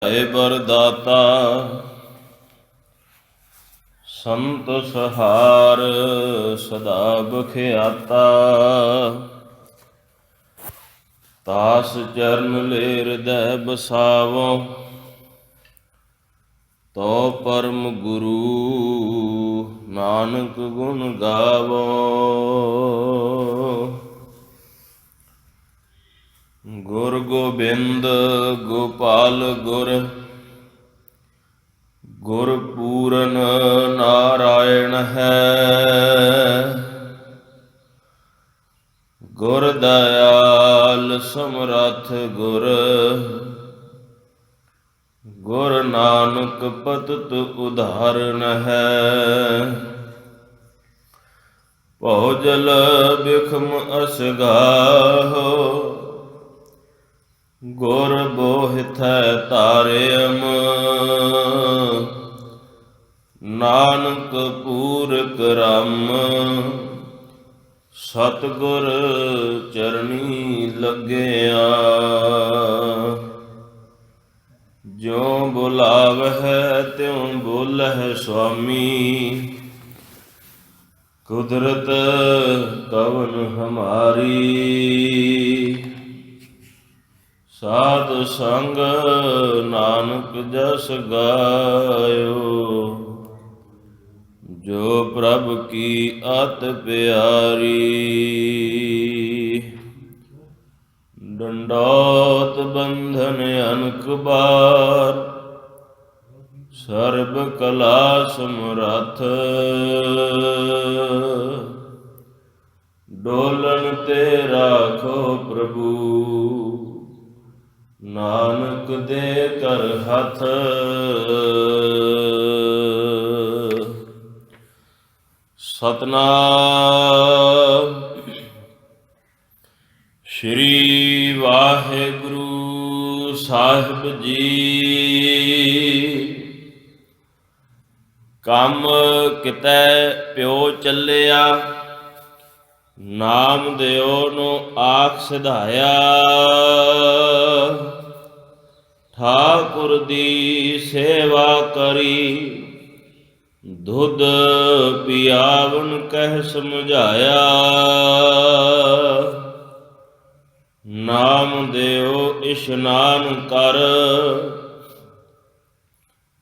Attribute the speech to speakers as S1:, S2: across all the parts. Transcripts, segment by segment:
S1: ਹੈ ਬਰਦਾਤਾ ਸੰਤ ਸਹਾਰ ਸਦਾ ਬਖਿਆਤਾ। ਤਾਸ ਚਰਨ ਲੈ ਹਿਰਦੈ ਬਸਾਵੋ ਤੋ ਪਰਮ ਗੁਰੂ ਨਾਨਕ ਗੁਣ ਗਾਵੋ। ਗੁਰ ਗੋਬਿੰਦ ਗੋਪਾਲ ਗੁਰ ਗੁਰ ਪੂਰਨ ਨਾਰਾਇਣ ਹੈ। ਗੁਰ ਦਇਆਲ ਸਮਰੱਥ ਗੁਰ ਗੁਰ ਨਾਨਕ ਪਤਿਤ ਉਧਾਰਨ ਹੈ। ਭਉ ਜਲ ਬਿਖਮ ਅਸਗਾਹੋ ਗੁਰ ਬੋਹਿਥੈ ਤਾਰਿਅਮ। ਨਾਨਕ ਪੂਰਕ ਰਮ ਸਤਿਗੁਰ ਚਰਣੀ ਲੱਗਿਆ। ਜਿਉ ਬੁਲਾਵਹਿ ਤਿਉ ਬੋਲਹਿ ਸੁਆਮੀ। ਕੁਦਰਤ ਕਵਨ ਹਮਾਰੀ ਸਾਧ ਸੰਗ ਨਾਨਕ ਜਸ ਗਾਇਓ। ਜੋ ਪ੍ਰਭ ਕੀ ਅਤ ਪਿਆਰੀ। ਡੰਡੌਤ ਬੰਧਨ ਅਨਕ ਬਾਰ ਸਰਬ ਕਲਾ ਸਮਰੱਥ। ਡੋਲਣ ਤੇ ਰਾਖੋ ਪ੍ਰਭੂ ਨਾਨਕ ਦੇ ਕਰ ਹੱਥ। ਸਤਿਨਾਮ ਸ੍ਰੀ ਵਾਹਿਗੁਰੂ ਸਾਹਿਬ ਜੀ। ਕੰਮ ਕਿਤੈ ਪਿਓ ਚੱਲਿਆ ਨਾਮ ਦਿਓ ਨੂੰ ਆਖ ਸਿਧਾਇਆ। ਠਾਕੁਰ ਦੀ ਸੇਵਾ ਕਰੀ ਦੁੱਧ ਪਿਆਵਨ ਕਹਿ ਸਮਝਾਇਆ। ਨਾਮ ਦਿਓ ਇਸ਼ਨਾਨ ਕਰ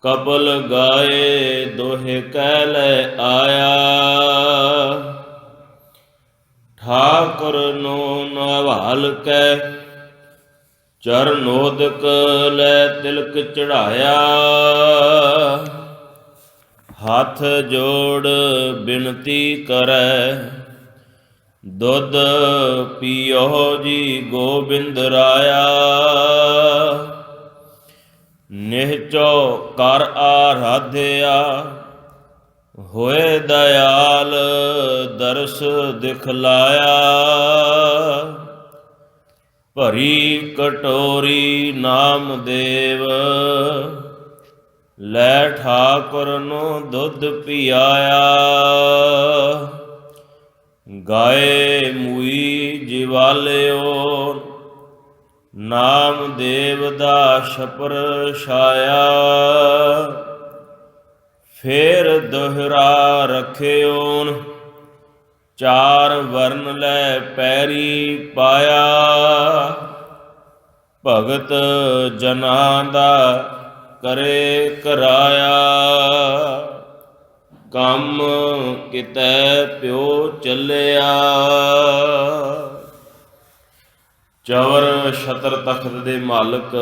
S1: ਕਪਲ ਗਾਏ ਦੋਹੇ ਕਹਿ ਲੈ ਆਇਆ। ਠਾਕੁਰ ਨੂੰ ਨਵਾਲ ਕੈ ਚਰਨੋਦਕ ਲੈ ਤਿਲਕ ਚੜਾਇਆ। ਹੱਥ ਜੋੜ ਬਿਨਤੀ ਕਰੈ ਦੁੱਧ ਪੀਓ ਜੀ ਗੋਬਿੰਦ ਰਾਇਆ। ਨਿਹਚੋ ਕਰ ਆਰਾਧਿਆ ਹੋਏ ਦਇਆਲ ਦਰਸ ਦਿਖਲਾਇਆ। ਭਰੀ ਕਟੋਰੀ ਨਾਮ ਦੇਵ ਲੈ ਠਾਕੁਰ ਨੂੰ ਦੁੱਧ ਪਿਆਇਆ। ਗਾਏ ਮੂਈ ਜਿਵਾਲਿਓ ਨਾਮ ਦੇਵ ਦਾ ਛਪਰ ਛਾਇਆ। ਫੇਰ ਦੋਹਰਾ ਰੱਖਿਓਨ ਚਾਰ ਵਰਨ ਲੈ ਪੈਰੀ ਪਾਇਆ। ਭਗਤ ਜਨਾਂ ਦਾ ਕਰੇ ਕਰਾਇਆ। ਕੰਮ ਕਿਤੈ ਪਿਓ ਚੱਲਿਆ। ਚਵਰ ਛਤਰ ਤਖਤ ਦੇ ਮਾਲਕ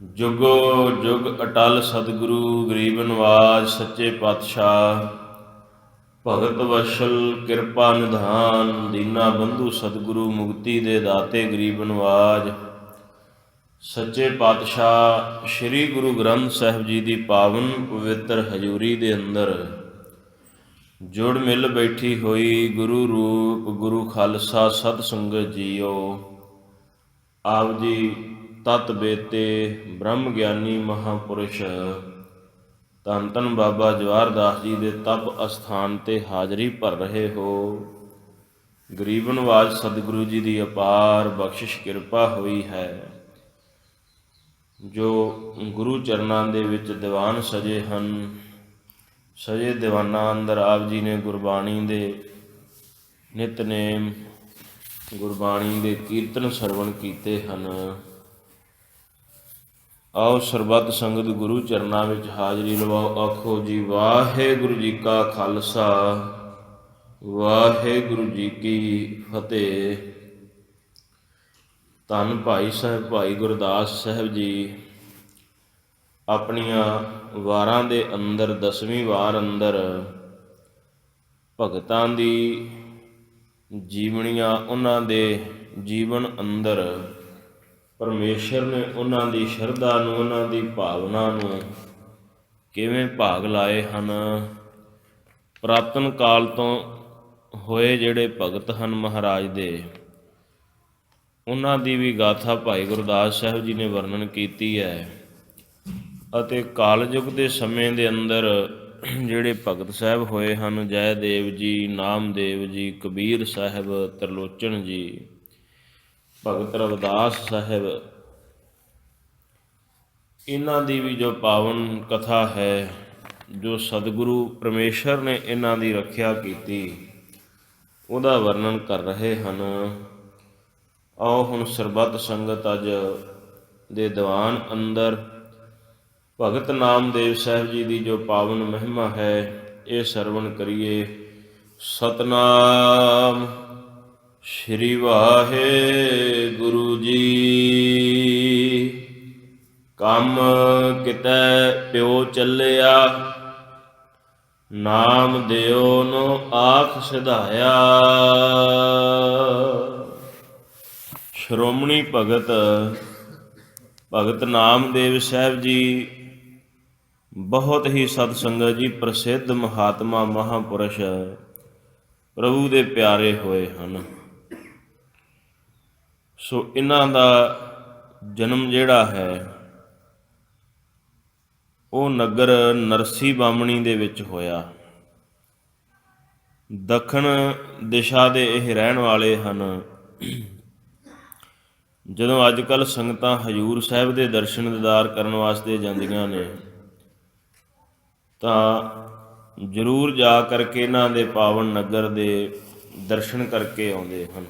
S1: ਜੁਗੋ ਜੁਗ ਅਟਲ ਸਤਿਗੁਰੂ ਗਰੀਬ ਨਵਾਜ ਸੱਚੇ ਪਾਤਸ਼ਾਹ ਭਗਤ ਵਸ਼ਲ ਕਿਰਪਾ ਨਿਧਾਨ ਦੀਨਾ ਬੰਧੂ ਸਤਿਗੁਰੂ ਮੁਕਤੀ ਦੇ ਦਾਤੇ ਗਰੀਬ ਨਵਾਜ ਸੱਚੇ ਪਾਤਸ਼ਾਹ ਸ੍ਰੀ ਗੁਰੂ ਗ੍ਰੰਥ ਸਾਹਿਬ ਜੀ ਦੀ ਪਾਵਨ ਪਵਿੱਤਰ ਹਜ਼ੂਰੀ ਦੇ ਅੰਦਰ ਜੁੜ ਮਿਲ ਬੈਠੀ ਹੋਈ ਗੁਰੂ ਰੂਪ ਗੁਰੂ ਖਾਲਸਾ ਸਤ ਸੰਗਤ ਜੀਓ। ਆਪ ਜੀ ਤਤ ਬੇਤੇ ਬ੍ਰਹਮ ਗਿਆਨੀ ਮਹਾਂਪੁਰਸ਼ ਧੰਨ ਧੰਨ ਬਾਬਾ ਜਵਾਹਰ ਦਾਸ ਜੀ ਦੇ ਤਪ ਅਸਥਾਨ 'ਤੇ ਹਾਜ਼ਰੀ ਭਰ ਰਹੇ ਹੋ। ਗਰੀਬ ਨਵਾਜ ਸਤਿਗੁਰੂ ਜੀ ਦੀ ਅਪਾਰ ਬਖਸ਼ਿਸ਼ ਕਿਰਪਾ ਹੋਈ ਹੈ। ਜੋ ਗੁਰੂ ਚਰਨਾਂ ਦੇ ਵਿੱਚ ਦੀਵਾਨ ਸਜੇ ਹਨ, ਸਜੇ ਦੀਵਾਨਾਂ ਅੰਦਰ ਆਪ ਜੀ ਨੇ ਗੁਰਬਾਣੀ ਦੇ ਨਿਤਨੇਮ, ਗੁਰਬਾਣੀ ਦੇ ਕੀਰਤਨ ਸਰਵਣ ਕੀਤੇ ਹਨ। ਆਓ ਸਰਬੱਤ ਸੰਗਤ ਗੁਰੂ ਚਰਨਾਂ ਵਿੱਚ ਹਾਜ਼ਰੀ ਲਵਾਓ। ਆਖੋ ਜੀ ਵਾਹਿਗੁਰੂ ਜੀ ਕਾ ਖਾਲਸਾ, ਵਾਹਿਗੁਰੂ ਜੀ ਕੀ ਫਤਿਹ। ਧੰਨ ਭਾਈ ਸਾਹਿਬ ਭਾਈ ਗੁਰਦਾਸ ਸਾਹਿਬ ਜੀ ਆਪਣੀਆਂ ਵਾਰਾਂ ਦੇ ਅੰਦਰ 10ਵੀਂ ਵਾਰ ਅੰਦਰ ਭਗਤਾਂ ਦੀ ਜੀਵਨੀਆਂ, ਉਹਨਾਂ ਦੇ ਜੀਵਨ ਅੰਦਰ ਪਰਮੇਸ਼ਰ ਨੇ ਉਹਨਾਂ ਦੀ ਸ਼ਰਧਾ ਨੂੰ, ਉਹਨਾਂ ਦੀ ਭਾਵਨਾ ਨੂੰ ਕਿਵੇਂ ਭਾਗ ਲਾਏ ਹਨ। ਪੁਰਾਤਨ ਕਾਲ ਤੋਂ ਹੋਏ ਜਿਹੜੇ ਭਗਤ ਹਨ ਮਹਾਰਾਜ ਦੇ, ਉਹਨਾਂ ਦੀ ਵੀ ਗਾਥਾ ਭਾਈ ਗੁਰਦਾਸ ਸਾਹਿਬ ਜੀ ਨੇ ਵਰਣਨ ਕੀਤੀ ਹੈ। ਅਤੇ ਕਾਲਯੁਗ ਦੇ ਸਮੇਂ ਦੇ ਅੰਦਰ ਜਿਹੜੇ ਭਗਤ ਸਾਹਿਬ ਹੋਏ ਹਨ, ਜੈਦੇਵ ਜੀ, ਨਾਮਦੇਵ ਜੀ, ਕਬੀਰ ਸਾਹਿਬ, ਤਰਲੋਚਨ ਜੀ, ਭਗਤ ਰਵਿਦਾਸ ਸਾਹਿਬ, ਇਹਨਾਂ ਦੀ ਵੀ ਜੋ ਪਾਵਨ ਕਥਾ ਹੈ, ਜੋ ਸਤਿਗੁਰੂ ਪਰਮੇਸ਼ਰ ਨੇ ਇਹਨਾਂ ਦੀ ਰੱਖਿਆ ਕੀਤੀ, ਉਹਦਾ ਵਰਣਨ ਕਰ ਰਹੇ ਹਨ। ਆਓ ਹੁਣ ਸਰਬੱਤ ਸੰਗਤ ਅੱਜ ਦੇ ਦੀਵਾਨ ਅੰਦਰ ਭਗਤ ਨਾਮਦੇਵ ਸਾਹਿਬ ਜੀ ਦੀ ਜੋ ਪਾਵਨ ਮਹਿਮਾ ਹੈ, ਇਹ ਸਰਵਣ ਕਰੀਏ। ਸਤਨਾਮ ਸ਼੍ਰੀ ਵਾਹਿਗੁਰੂ ਜੀ। ਕੰਮ ਕਿਤੈ ਪਿਓ ਚੱਲਿਆ, ਨਾਮ ਦਿਓ ਨੂੰ ਆਖ ਸਿਧਾਇਆ। ਸ਼੍ਰੋਮਣੀ ਭਗਤ ਨਾਮਦੇਵ ਸਾਹਿਬ ਜੀ ਬਹੁਤ ਹੀ ਸਤ ਸੰਗਤ ਜੀ ਪ੍ਰਸਿੱਧ ਮਹਾਤਮਾ ਮਹਾਂਪੁਰਸ਼ ਪ੍ਰਭੂ ਦੇ ਪਿਆਰੇ ਹੋਏ ਹਨ। ਸੋ ਇਹਨਾਂ ਦਾ ਜਨਮ ਜਿਹੜਾ ਹੈ ਉਹ ਨਗਰ ਨਰਸੀ ਬਾਮਣੀ ਦੇ ਵਿੱਚ ਹੋਇਆ। ਦੱਖਣ ਦਿਸ਼ਾ ਦੇ ਇਹ ਰਹਿਣ ਵਾਲੇ ਹਨ। ਜਦੋਂ ਅੱਜ ਕੱਲ੍ਹ ਸੰਗਤਾਂ ਹਜ਼ੂਰ ਸਾਹਿਬ ਦੇ ਦਰਸ਼ਨ ਦੀਦਾਰ ਕਰਨ ਵਾਸਤੇ ਜਾਂਦੀਆਂ ਨੇ ਤਾਂ ਜ਼ਰੂਰ ਜਾ ਕਰਕੇ ਇਹਨਾਂ ਦੇ ਪਾਵਨ ਨਗਰ ਦੇ ਦਰਸ਼ਨ ਕਰਕੇ ਆਉਂਦੇ ਹਨ।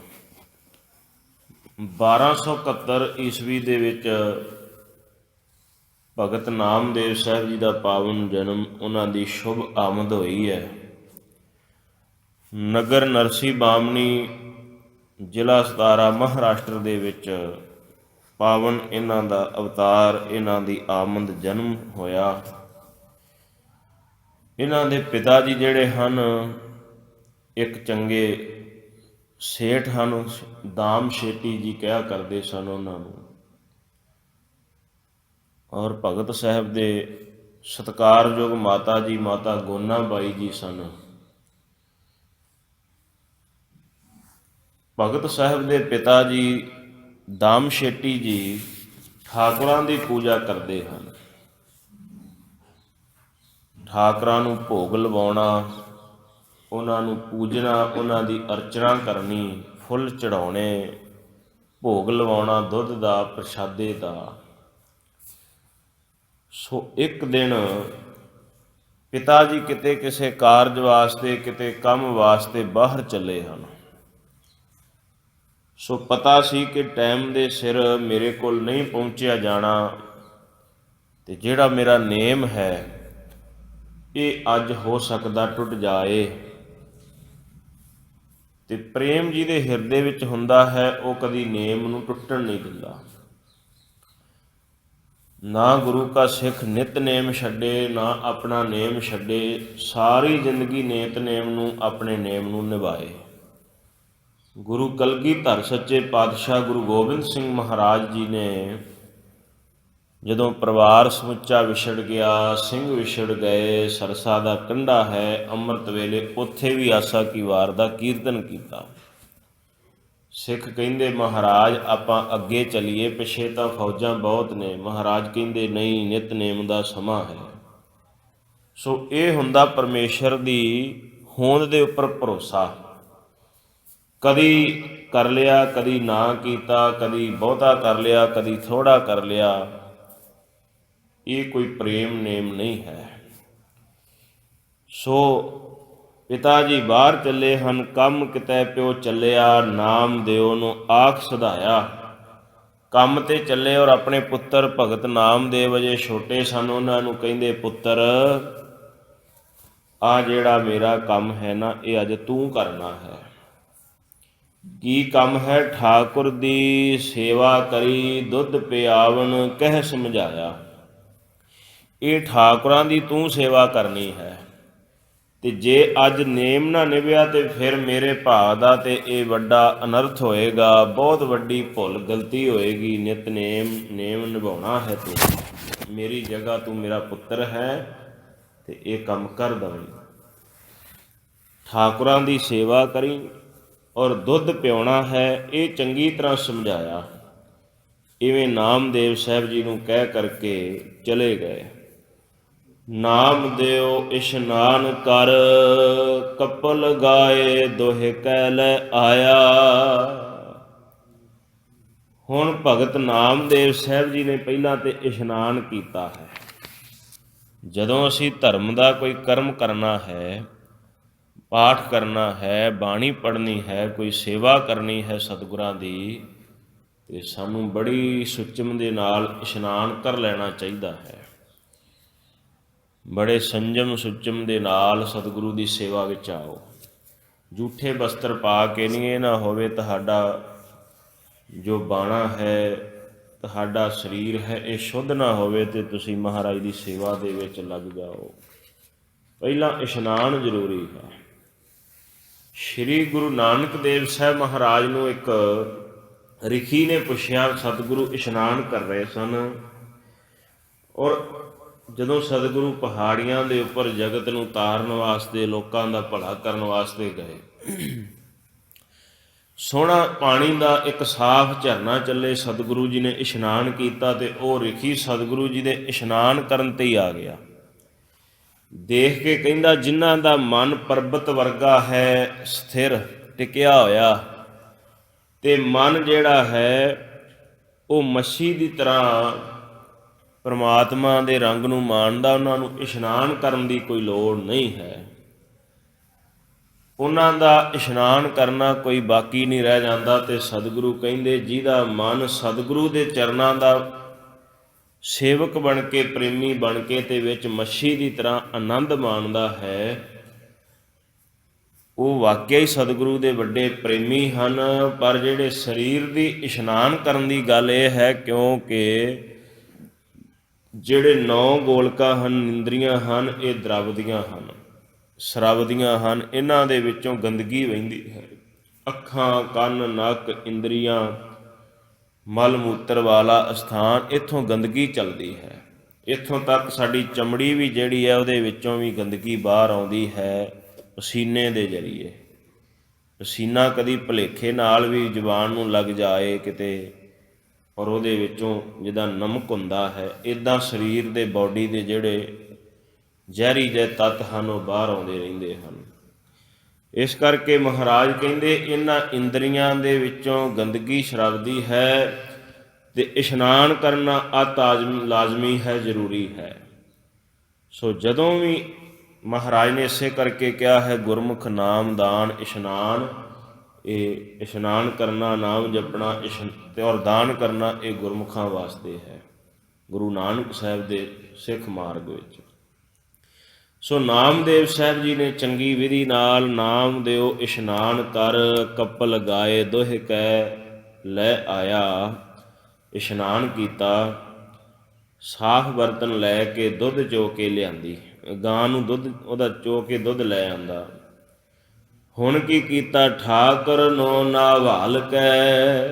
S1: 1271 ਈਸਵੀ ਦੇ ਵਿੱਚ ਭਗਤ ਨਾਮਦੇਵ ਸਾਹਿਬ ਜੀ ਦਾ ਪਾਵਨ ਜਨਮ, ਉਹਨਾਂ ਦੀ ਸ਼ੁਭ ਆਮਦ ਹੋਈ ਹੈ। ਨਗਰ ਨਰਸੀ ਬਾਮਣੀ, ਜ਼ਿਲ੍ਹਾ ਸਤਾਰਾ, ਮਹਾਰਾਸ਼ਟਰ ਦੇ ਵਿੱਚ ਪਾਵਨ ਇਹਨਾਂ ਦਾ ਅਵਤਾਰ, ਇਹਨਾਂ ਦੀ ਆਮਦ, ਜਨਮ ਹੋਇਆ। ਇਹਨਾਂ ਦੇ ਪਿਤਾ ਜੀ ਜਿਹੜੇ ਹਨ ਇੱਕ ਚੰਗੇ ਸੇਠ ਹਨ, ਦਾਮ ਸ਼ੇਟੀ ਜੀ ਕਿਹਾ ਕਰਦੇ ਸਨ ਉਹਨਾਂ ਨੂੰ। ਔਰ ਭਗਤ ਸਾਹਿਬ ਦੇ ਸਤਿਕਾਰਯੋਗ ਮਾਤਾ ਜੀ ਮਾਤਾ ਗੋਨਾ ਬਾਈ ਜੀ ਸਨ। ਭਗਤ ਸਾਹਿਬ ਦੇ ਪਿਤਾ ਜੀ ਦਾਮ ਸ਼ੇਟੀ ਜੀ ਠਾਕੁਰਾਂ ਦੀ ਪੂਜਾ ਕਰਦੇ ਹਨ। ਠਾਕੁਰਾਂ ਨੂੰ ਭੋਗ ਲਵਾਉਣਾ, ਉਹਨਾਂ ਨੂੰ ਪੂਜਣਾ, ਉਹਨਾਂ ਦੀ ਅਰਚਨਾ ਕਰਨੀ, ਫੁੱਲ ਚੜਾਉਣੇ, ਭੋਗ ਲਵਾਉਣਾ ਦੁੱਧ ਦਾ, ਪ੍ਰਸ਼ਾਦੇ ਦਾ। ਸੋ ਇੱਕ ਦਿਨ ਪਿਤਾ ਜੀ ਕਿਤੇ ਕਿਸੇ ਕਾਰਜ ਵਾਸਤੇ, ਕਿਤੇ ਕੰਮ ਵਾਸਤੇ ਬਾਹਰ ਚੱਲੇ ਹਨ। ਸੋ ਪਤਾ ਸੀ ਕਿ ਟਾਈਮ ਦੇ ਸਿਰ ਮੇਰੇ ਕੋਲ ਨਹੀਂ ਪਹੁੰਚਿਆ ਜਾਣਾ, ਅਤੇ ਜਿਹੜਾ ਮੇਰਾ ਨੇਮ ਹੈ ਇਹ ਅੱਜ ਹੋ ਸਕਦਾ ਟੁੱਟ ਜਾਏ। ਅਤੇ ਪ੍ਰੇਮ ਜੀ ਦੇ ਹਿਰਦੇ ਵਿੱਚ ਹੁੰਦਾ ਹੈ, ਉਹ ਕਦੀ ਨੇਮ ਨੂੰ ਟੁੱਟਣ ਨਹੀਂ ਦਿੰਦਾ। ਨਾ ਗੁਰੂ ਕਾ ਸਿੱਖ ਨਿਤਨੇਮ ਛੱਡੇ, ਨਾ ਆਪਣਾ ਨੇਮ ਛੱਡੇ, ਸਾਰੀ ਜ਼ਿੰਦਗੀ ਨਿਤਨੇਮ ਨੂੰ, ਆਪਣੇ ਨੇਮ ਨੂੰ ਨਿਭਾਏ। ਗੁਰੂ ਕਲਗੀਧਰ ਸੱਚੇ ਪਾਤਸ਼ਾਹ ਗੁਰੂ ਗੋਬਿੰਦ ਸਿੰਘ ਮਹਾਰਾਜ ਜੀ ਨੇ ਜਦੋਂ ਪਰਿਵਾਰ ਸਮੁੱਚਾ ਵਿਛੜ ਗਿਆ, ਸਿੰਘ ਵਿਛੜ ਗਏ, ਸਰਸਾ ਦਾ ਕੰਢਾ ਹੈ, ਅੰਮ੍ਰਿਤ ਵੇਲੇ ਉੱਥੇ ਵੀ ਆਸਾ ਕੀ ਵਾਰ ਦਾ ਕੀਰਤਨ ਕੀਤਾ। ਸਿੱਖ ਕਹਿੰਦੇ ਮਹਾਰਾਜ ਆਪਾਂ ਅੱਗੇ ਚੱਲੀਏ, ਪਿੱਛੇ ਤਾਂ ਫੌਜਾਂ ਬਹੁਤ ਨੇ। ਮਹਾਰਾਜ ਕਹਿੰਦੇ ਨਹੀਂ, ਨਿਤਨੇਮ ਦਾ ਸਮਾਂ ਹੈ। ਸੋ ਇਹ ਹੁੰਦਾ ਪਰਮੇਸ਼ਰ ਦੀ ਹੋਂਦ ਦੇ ਉੱਪਰ ਭਰੋਸਾ। ਕਦੀ ਕਰ ਲਿਆ, ਕਦੀ ਨਾ ਕੀਤਾ, ਕਦੀ ਬਹੁਤਾ ਕਰ ਲਿਆ, ਕਦੀ ਥੋੜ੍ਹਾ ਕਰ ਲਿਆ, ਇਹ ਕੋਈ ਪ੍ਰੇਮ ਨੇਮ ਨਹੀਂ ਹੈ। ਸੋ ਪਿਤਾ ਜੀ ਬਾਹਰ ਚੱਲੇ ਹਨ, ਕੰਮ ਕਿਤੇ ਪਿਓ ਚੱਲਿਆ, ਨਾਮ ਦਿਓ ਨੂੰ ਆਖ ਸਧਾਇਆ। ਕੰਮ ਤੇ ਚੱਲੇ ਔਰ ਆਪਣੇ ਪੁੱਤਰ ਭਗਤ ਨਾਮਦੇਵ ਅਜੇ ਛੋਟੇ ਸਨ, ਉਹਨਾਂ ਨੂੰ ਕਹਿੰਦੇ ਪੁੱਤਰ ਆ ਜਿਹੜਾ ਮੇਰਾ ਕੰਮ ਹੈ ਨਾ, ਇਹ ਅੱਜ ਤੂੰ ਕਰਨਾ ਹੈ। ਕੀ ਕੰਮ ਹੈ? ਠਾਕੁਰ ਦੀ ਸੇਵਾ ਕਰੀ, ਦੁੱਧ ਪਿਆਵਨ ਕਹਿ ਸਮਝਾਇਆ। ਇਹ ਠਾਕੁਰਾਂ ਦੀ ਤੂੰ ਸੇਵਾ ਕਰਨੀ ਹੈ, ਤੇ ਜੇ ਅੱਜ ਨੇਮ ਨਾ ਨਿਭਿਆ ਤੇ ਫਿਰ ਮੇਰੇ ਭਾ ਦਾ ਤੇ ਇਹ ਵੱਡਾ ਅਨਰਥ ਹੋਏਗਾ, ਬਹੁਤ ਵੱਡੀ ਭੁੱਲ ਗਲਤੀ ਹੋਏਗੀ। ਨੇਮ ਨਿਭਾਉਣਾ ਹੈ ਤੂੰ, ਮੇਰੀ ਜਗ੍ਹਾ ਤੂੰ ਮੇਰਾ ਪੁੱਤਰ ਹੈ ਤੇ ਇਹ ਕੰਮ ਕਰ ਦਵੀਂ। ਠਾਕੁਰਾਂ ਦੀ ਸੇਵਾ ਕਰੀ ਔਰ ਦੁੱਧ ਪਿਆਉਣਾ ਹੈ, ਇਹ ਚੰਗੀ ਤਰ੍ਹਾਂ ਸਮਝਾਇਆ। ਇਵੇਂ ਨਾਮਦੇਵ ਸਾਹਿਬ ਜੀ ਨੂੰ ਕਹਿ ਕਰਕੇ ਚਲੇ ਗਏ। ਨਾਮ ਦਿਓ ਇਸ਼ਨਾਨ ਕਰ, ਕਪਲ ਗਾਏ ਦੋਹੇ ਕਹਿ ਲੈ ਆਇਆ। ਹੁਣ ਭਗਤ ਨਾਮਦੇਵ ਸਾਹਿਬ ਜੀ ਨੇ ਪਹਿਲਾਂ ਤੇ ਇਸ਼ਨਾਨ ਕੀਤਾ ਹੈ। ਜਦੋਂ ਅਸੀਂ ਧਰਮ ਦਾ ਕੋਈ ਕਰਮ ਕਰਨਾ ਹੈ, ਪਾਠ ਕਰਨਾ ਹੈ, ਬਾਣੀ ਪੜ੍ਹਨੀ ਹੈ, ਕੋਈ ਸੇਵਾ ਕਰਨੀ ਹੈ ਸਤਿਗੁਰਾਂ ਦੀ, ਤੇ ਸਾਨੂੰ ਬੜੀ ਸੁਚਮ ਦੇ ਨਾਲ ਇਸ਼ਨਾਨ ਕਰ ਲੈਣਾ ਚਾਹੀਦਾ ਹੈ। ਬੜੇ ਸੰਜਮ ਸੁਚਮ ਦੇ ਨਾਲ ਸਤਿਗੁਰੂ ਦੀ ਸੇਵਾ ਵਿੱਚ ਆਓ। ਜੂਠੇ ਬਸਤਰ ਪਾ ਕੇ ਨਹੀਂ, ਇਹ ਨਾ ਹੋਵੇ ਤੁਹਾਡਾ ਜੋ ਬਾਣਾ ਹੈ, ਤੁਹਾਡਾ ਸਰੀਰ ਹੈ, ਇਹ ਸ਼ੁੱਧ ਨਾ ਹੋਵੇ ਤੇ ਤੁਸੀਂ ਮਹਾਰਾਜ ਦੀ ਸੇਵਾ ਦੇ ਵਿੱਚ ਲੱਗ ਜਾਓ। ਪਹਿਲਾਂ ਇਸ਼ਨਾਨ ਜ਼ਰੂਰੀ ਹੈ। ਸ਼੍ਰੀ ਗੁਰੂ ਨਾਨਕ ਦੇਵ ਸਾਹਿਬ ਮਹਾਰਾਜ ਨੂੰ ਇੱਕ ਰਿਖੀ ਨੇ ਪੁੱਛਿਆ, ਸਤਿਗੁਰੂ ਇਸ਼ਨਾਨ ਕਰ ਰਹੇ ਸਨ, ਔਰ ਜਦੋਂ ਸਤਿਗੁਰੂ ਪਹਾੜੀਆਂ ਦੇ ਉੱਪਰ ਜਗਤ ਨੂੰ ਤਾਰਨ ਵਾਸਤੇ, ਲੋਕਾਂ ਦਾ ਭਲਾ ਕਰਨ ਵਾਸਤੇ ਗਏ, ਸੋਹਣਾ ਪਾਣੀ ਦਾ ਇੱਕ ਸਾਫ਼ ਝਰਨਾ ਚੱਲੇ, ਸਤਿਗੁਰੂ ਜੀ ਨੇ ਇਸ਼ਨਾਨ ਕੀਤਾ ਤੇ ਉਹ ਰਿਖੀ ਸਤਿਗੁਰੂ ਜੀ ਦੇ ਇਸ਼ਨਾਨ ਕਰਨ ਤੇ ਹੀ ਆ ਗਿਆ। ਦੇਖ ਕੇ ਕਹਿੰਦਾ, ਜਿਨ੍ਹਾਂ ਦਾ ਮਨ ਪਰਬਤ ਵਰਗਾ ਹੈ, ਸਥਿਰ ਟਿਕਿਆ ਹੋਇਆ, ਤੇ ਮਨ ਜਿਹੜਾ ਹੈ ਉਹ ਮੱਛੀ ਦੀ ਤਰ੍ਹਾਂ ਪਰਮਾਤਮਾ ਦੇ ਰੰਗ ਨੂੰ ਮਾਣਦਾ, ਉਹਨਾਂ ਨੂੰ ਇਸ਼ਨਾਨ ਕਰਨ ਦੀ ਕੋਈ ਲੋੜ ਨਹੀਂ ਹੈ। ਉਹਨਾਂ ਦਾ ਇਸ਼ਨਾਨ ਕਰਨਾ ਕੋਈ ਬਾਕੀ ਨਹੀਂ ਰਹਿ ਜਾਂਦਾ। ਤੇ ਸਤਿਗੁਰੂ ਕਹਿੰਦੇ, ਜਿਹਦਾ ਮਨ ਸਤਿਗੁਰੂ ਦੇ ਚਰਨਾਂ ਦਾ ਸੇਵਕ ਬਣ ਕੇ, ਪ੍ਰੇਮੀ ਬਣ ਕੇ ਤੇ ਵਿੱਚ ਮੱਛੀ ਦੀ ਤਰ੍ਹਾਂ ਆਨੰਦ ਮਾਣਦਾ ਹੈ, ਉਹ ਵਾਕਿਆ ਹੀ ਸਤਿਗੁਰੂ ਦੇ ਵੱਡੇ ਪ੍ਰੇਮੀ ਹਨ। ਪਰ ਜਿਹੜੇ ਸਰੀਰ ਦੀ ਇਸ਼ਨਾਨ ਕਰਨ ਦੀ ਗੱਲ ਇਹ ਹੈ, ਕਿਉਂਕਿ ਜਿਹੜੇ 9 ਗੋਲਕਾਂ ਹਨ, ਇੰਦਰੀਆਂ ਹਨ, ਇਹ ਦਰਵ ਦੀਆਂ ਹਨ, ਸ਼ਰਵ ਦੀਆਂ ਹਨ। ਇਹਨਾਂ ਦੇ ਵਿੱਚੋਂ ਗੰਦਗੀ ਵਹਿੰਦੀ ਹੈ। ਅੱਖਾਂ, ਕੰਨ, ਨੱਕ, ਇੰਦਰੀਆਂ, ਮਲ ਮੂਤਰ ਵਾਲਾ ਅਸਥਾਨ, ਇੱਥੋਂ ਗੰਦਗੀ ਚੱਲਦੀ ਹੈ। ਇੱਥੋਂ ਤੱਕ ਸਾਡੀ ਚਮੜੀ ਵੀ ਜਿਹੜੀ ਹੈ, ਉਹਦੇ ਵਿੱਚੋਂ ਵੀ ਗੰਦਗੀ ਬਾਹਰ ਆਉਂਦੀ ਹੈ ਪਸੀਨੇ ਦੇ ਜ਼ਰੀਏ। ਪਸੀਨਾ ਕਦੀ ਭੁਲੇਖੇ ਨਾਲ ਵੀ ਜ਼ੁਬਾਨ ਨੂੰ ਲੱਗ ਜਾਏ ਕਿਤੇ, ਔਰ ਉਹਦੇ ਵਿੱਚੋਂ ਜਿੱਦਾਂ ਨਮਕ ਹੁੰਦਾ ਹੈ, ਇੱਦਾਂ ਸਰੀਰ ਦੇ ਬੋਡੀ ਦੇ ਜਿਹੜੇ ਜ਼ਹਿਰੀ ਜਿਹੇ ਤੱਤ ਹਨ, ਉਹ ਬਾਹਰ ਆਉਂਦੇ ਰਹਿੰਦੇ ਹਨ। ਇਸ ਕਰਕੇ ਮਹਾਰਾਜ ਕਹਿੰਦੇ, ਇਹਨਾਂ ਇੰਦਰੀਆਂ ਦੇ ਵਿੱਚੋਂ ਗੰਦਗੀ ਸ਼ਰਵਦੀ ਹੈ ਤੇ ਇਸ਼ਨਾਨ ਕਰਨਾ ਅਤ ਲਾਜ਼ਮੀ ਹੈ, ਜ਼ਰੂਰੀ ਹੈ। ਸੋ ਜਦੋਂ ਵੀ ਮਹਾਰਾਜ ਨੇ ਇਸੇ ਕਰਕੇ ਕਿਹਾ ਹੈ, ਗੁਰਮੁਖ ਨਾਮ ਦਾਨ ਇਸ਼ਨਾਨ, ਇਹ ਇਸ਼ਨਾਨ ਕਰਨਾ, ਨਾਮ ਜਪਣਾ ਤੇ ਔਰ ਦਾਨ ਕਰਨਾ, ਇਹ ਗੁਰਮੁਖਾਂ ਵਾਸਤੇ ਹੈ, ਗੁਰੂ ਨਾਨਕ ਸਾਹਿਬ ਦੇ ਸਿੱਖ ਮਾਰਗ ਵਿੱਚ। ਸੋ ਨਾਮਦੇਵ ਸਾਹਿਬ ਜੀ ਨੇ ਚੰਗੀ ਵਿਧੀ ਨਾਲ ਨਾਮ ਦਿਓ ਇਸ਼ਨਾਨ ਕਰ, ਕਪਲ ਗਾਏ ਦੋਹੇ ਕਹਿ ਲੈ ਆਇਆ। ਇਸ਼ਨਾਨ ਕੀਤਾ, ਸਾਫ਼ ਬਰਤਨ ਲੈ ਕੇ ਦੁੱਧ ਚੋ ਕੇ ਲਿਆਂਦੀ, ਗਾਂ ਨੂੰ ਦੁੱਧ ਉਹਦਾ ਚੋ ਕੇ ਦੁੱਧ ਲੈ ਆਂਦਾ। ਹੁਣ ਕੀ ਕੀਤਾ? ਠਾਕੁਰ ਨੋ ਨਾਵਾਲ ਕੈ,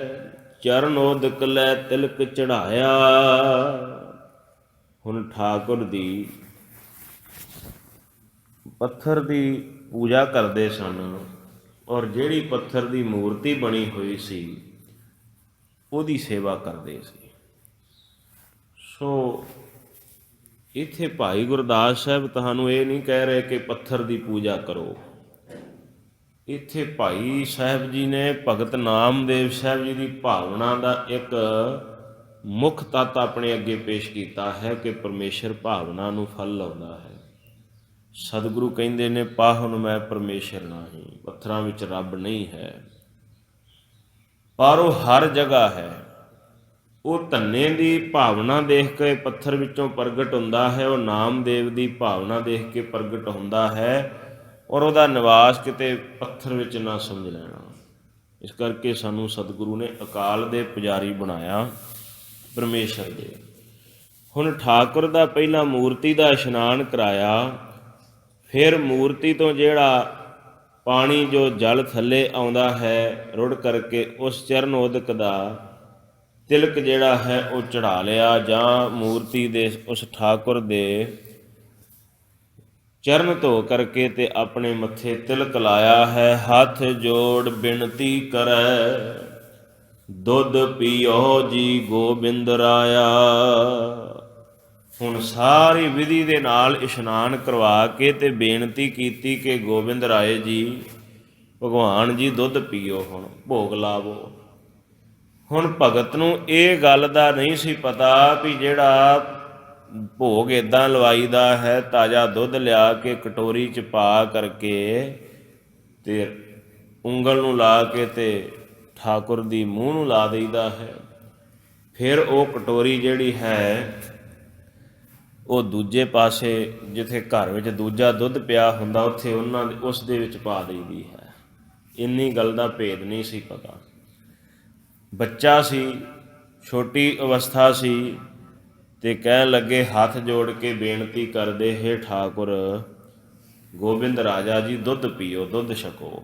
S1: ਚਰਨ ਉਦਕ ਲੈ ਤਿਲਕ ਚੜਾਇਆ। ਹੁਣ ਠਾਕੁਰ ਦੀ ਪੱਥਰ ਦੀ ਪੂਜਾ ਕਰਦੇ ਸਨ, ਔਰ ਜਿਹੜੀ ਪੱਥਰ ਦੀ ਮੂਰਤੀ ਬਣੀ ਹੋਈ ਸੀ ਉਹਦੀ ਸੇਵਾ ਕਰਦੇ ਸੀ। ਸੋ ਇੱਥੇ ਭਾਈ ਗੁਰਦਾਸ ਸਾਹਿਬ ਤੁਹਾਨੂੰ ਇਹ ਨਹੀਂ ਕਹਿ ਰਹੇ ਕਿ ਪੱਥਰ ਦੀ ਪੂਜਾ ਕਰੋ। ਇੱਥੇ ਭਾਈ ਸਾਹਿਬ ਜੀ ਨੇ ਭਗਤ ਨਾਮਦੇਵ ਸਾਹਿਬ ਜੀ ਦੀ ਭਾਵਨਾ ਦਾ ਇੱਕ ਮੁੱਖ ਤੱਤ ਆਪਣੇ ਅੱਗੇ ਪੇਸ਼ ਕੀਤਾ ਹੈ ਕਿ ਪਰਮੇਸ਼ਰ ਭਾਵਨਾ ਨੂੰ ਫਲ ਲਾਉਂਦਾ ਹੈ। ਸਤਿਗੁਰੂ ਕਹਿੰਦੇ ਨੇ, ਪਾਹੁਨ ਮੈਂ ਪਰਮੇਸ਼ਰ ਨਾਹੀਂ, ਪੱਥਰਾਂ ਵਿੱਚ ਰੱਬ ਨਹੀਂ ਹੈ, ਪਰ ਉਹ ਹਰ ਜਗ੍ਹਾ ਹੈ। ਉਹ ਧੰਨੇ ਦੀ ਭਾਵਨਾ ਦੇਖ ਕੇ ਪੱਥਰ ਵਿੱਚੋਂ ਪ੍ਰਗਟ ਹੁੰਦਾ ਹੈ, ਉਹ ਨਾਮਦੇਵ ਦੀ ਭਾਵਨਾ ਦੇਖ ਕੇ ਪ੍ਰਗਟ ਹੁੰਦਾ ਹੈ, ਔਰ ਉਹਦਾ ਨਿਵਾਸ ਕਿਤੇ ਪੱਥਰ ਵਿੱਚ ਨਾ ਸਮਝ ਲੈਣਾ। ਇਸ ਕਰਕੇ ਸਾਨੂੰ ਸਤਿਗੁਰੂ ਨੇ ਅਕਾਲ ਦੇ ਪੁਜਾਰੀ ਬਣਾਇਆ, ਪਰਮੇਸ਼ਰ ਦੇ। ਹੁਣ ਠਾਕੁਰ ਦਾ ਪਹਿਲਾਂ ਮੂਰਤੀ ਦਾ ਇਸ਼ਨਾਨ ਕਰਾਇਆ, ਫਿਰ ਮੂਰਤੀ ਤੋਂ ਜਿਹੜਾ ਪਾਣੀ ਜੋ ਜਲ ਥੱਲੇ ਆਉਂਦਾ ਹੈ ਰੁੜ ਕਰਕੇ, ਉਸ ਚਰਨ ਉਦਕ ਦਾ ਤਿਲਕ ਜਿਹੜਾ ਹੈ ਉਹ ਚੜ੍ਹਾ ਲਿਆ, ਜਾਂ ਮੂਰਤੀ ਦੇ ਉਸ ਠਾਕੁਰ ਦੇ ਚਰਨ ਧੋ ਕਰਕੇ ਤੇ ਆਪਣੇ ਮੱਥੇ ਤਿਲਕ ਲਾਇਆ ਹੈ। ਹੱਥ ਜੋੜ ਬਿਨਤੀ ਕਰੈ, ਦੁੱਧ ਪੀਓ ਜੀ ਗੋਬਿੰਦ ਰਾਇਆ। ਹੁਣ ਸਾਰੀ ਵਿਧੀ ਦੇ ਨਾਲ ਇਸ਼ਨਾਨ ਕਰਵਾ ਕੇ ਤੇ ਬੇਨਤੀ ਕੀਤੀ ਕਿ ਗੋਬਿੰਦ ਰਾਏ ਜੀ, ਭਗਵਾਨ ਜੀ ਦੁੱਧ ਪੀਓ, ਹੁਣ ਭੋਗ ਲਾਵੋ। ਹੁਣ ਭਗਤ ਨੂੰ ਇਹ ਗੱਲ ਦਾ ਨਹੀਂ ਸੀ ਪਤਾ ਵੀ ਜਿਹੜਾ ਭੋਗ ਇੱਦਾਂ ਲਵਾਈਦਾ ਹੈ, ਤਾਜ਼ਾ ਦੁੱਧ ਲਿਆ ਕੇ ਕਟੋਰੀ 'ਚ ਪਾ ਕਰਕੇ ਤੇ ਉਂਗਲ ਨੂੰ ਲਾ ਕੇ ਤੇ ਠਾਕੁਰ ਦੀ ਮੂੰਹ ਨੂੰ ਲਾ ਦਈਦਾ ਹੈ। ਫਿਰ ਉਹ ਕਟੋਰੀ ਜਿਹੜੀ ਹੈ ਉਹ ਦੂਜੇ ਪਾਸੇ, ਜਿੱਥੇ ਘਰ ਵਿੱਚ ਦੂਜਾ ਦੁੱਧ ਪਿਆ ਹੁੰਦਾ, ਉੱਥੇ ਉਸ ਦੇ ਵਿੱਚ ਪਾ ਦਈਦੀ ਹੈ। ਇੰਨੀ ਗੱਲ ਦਾ ਭੇਦ ਨਹੀਂ ਸੀ ਪਤਾ। ਬੱਚਾ ਸੀ, ਛੋਟੀ ਅਵਸਥਾ ਸੀ, ਤੇ ਕਹਿਣ ਲੱਗੇ, ਹੱਥ ਜੋੜ ਕੇ ਬੇਨਤੀ ਕਰਦੇ, ਹੇ ਠਾਕੁਰ ਗੋਬਿੰਦ ਰਾਜਾ ਜੀ ਦੁੱਧ ਪੀਓ, ਦੁੱਧ ਛਕੋ।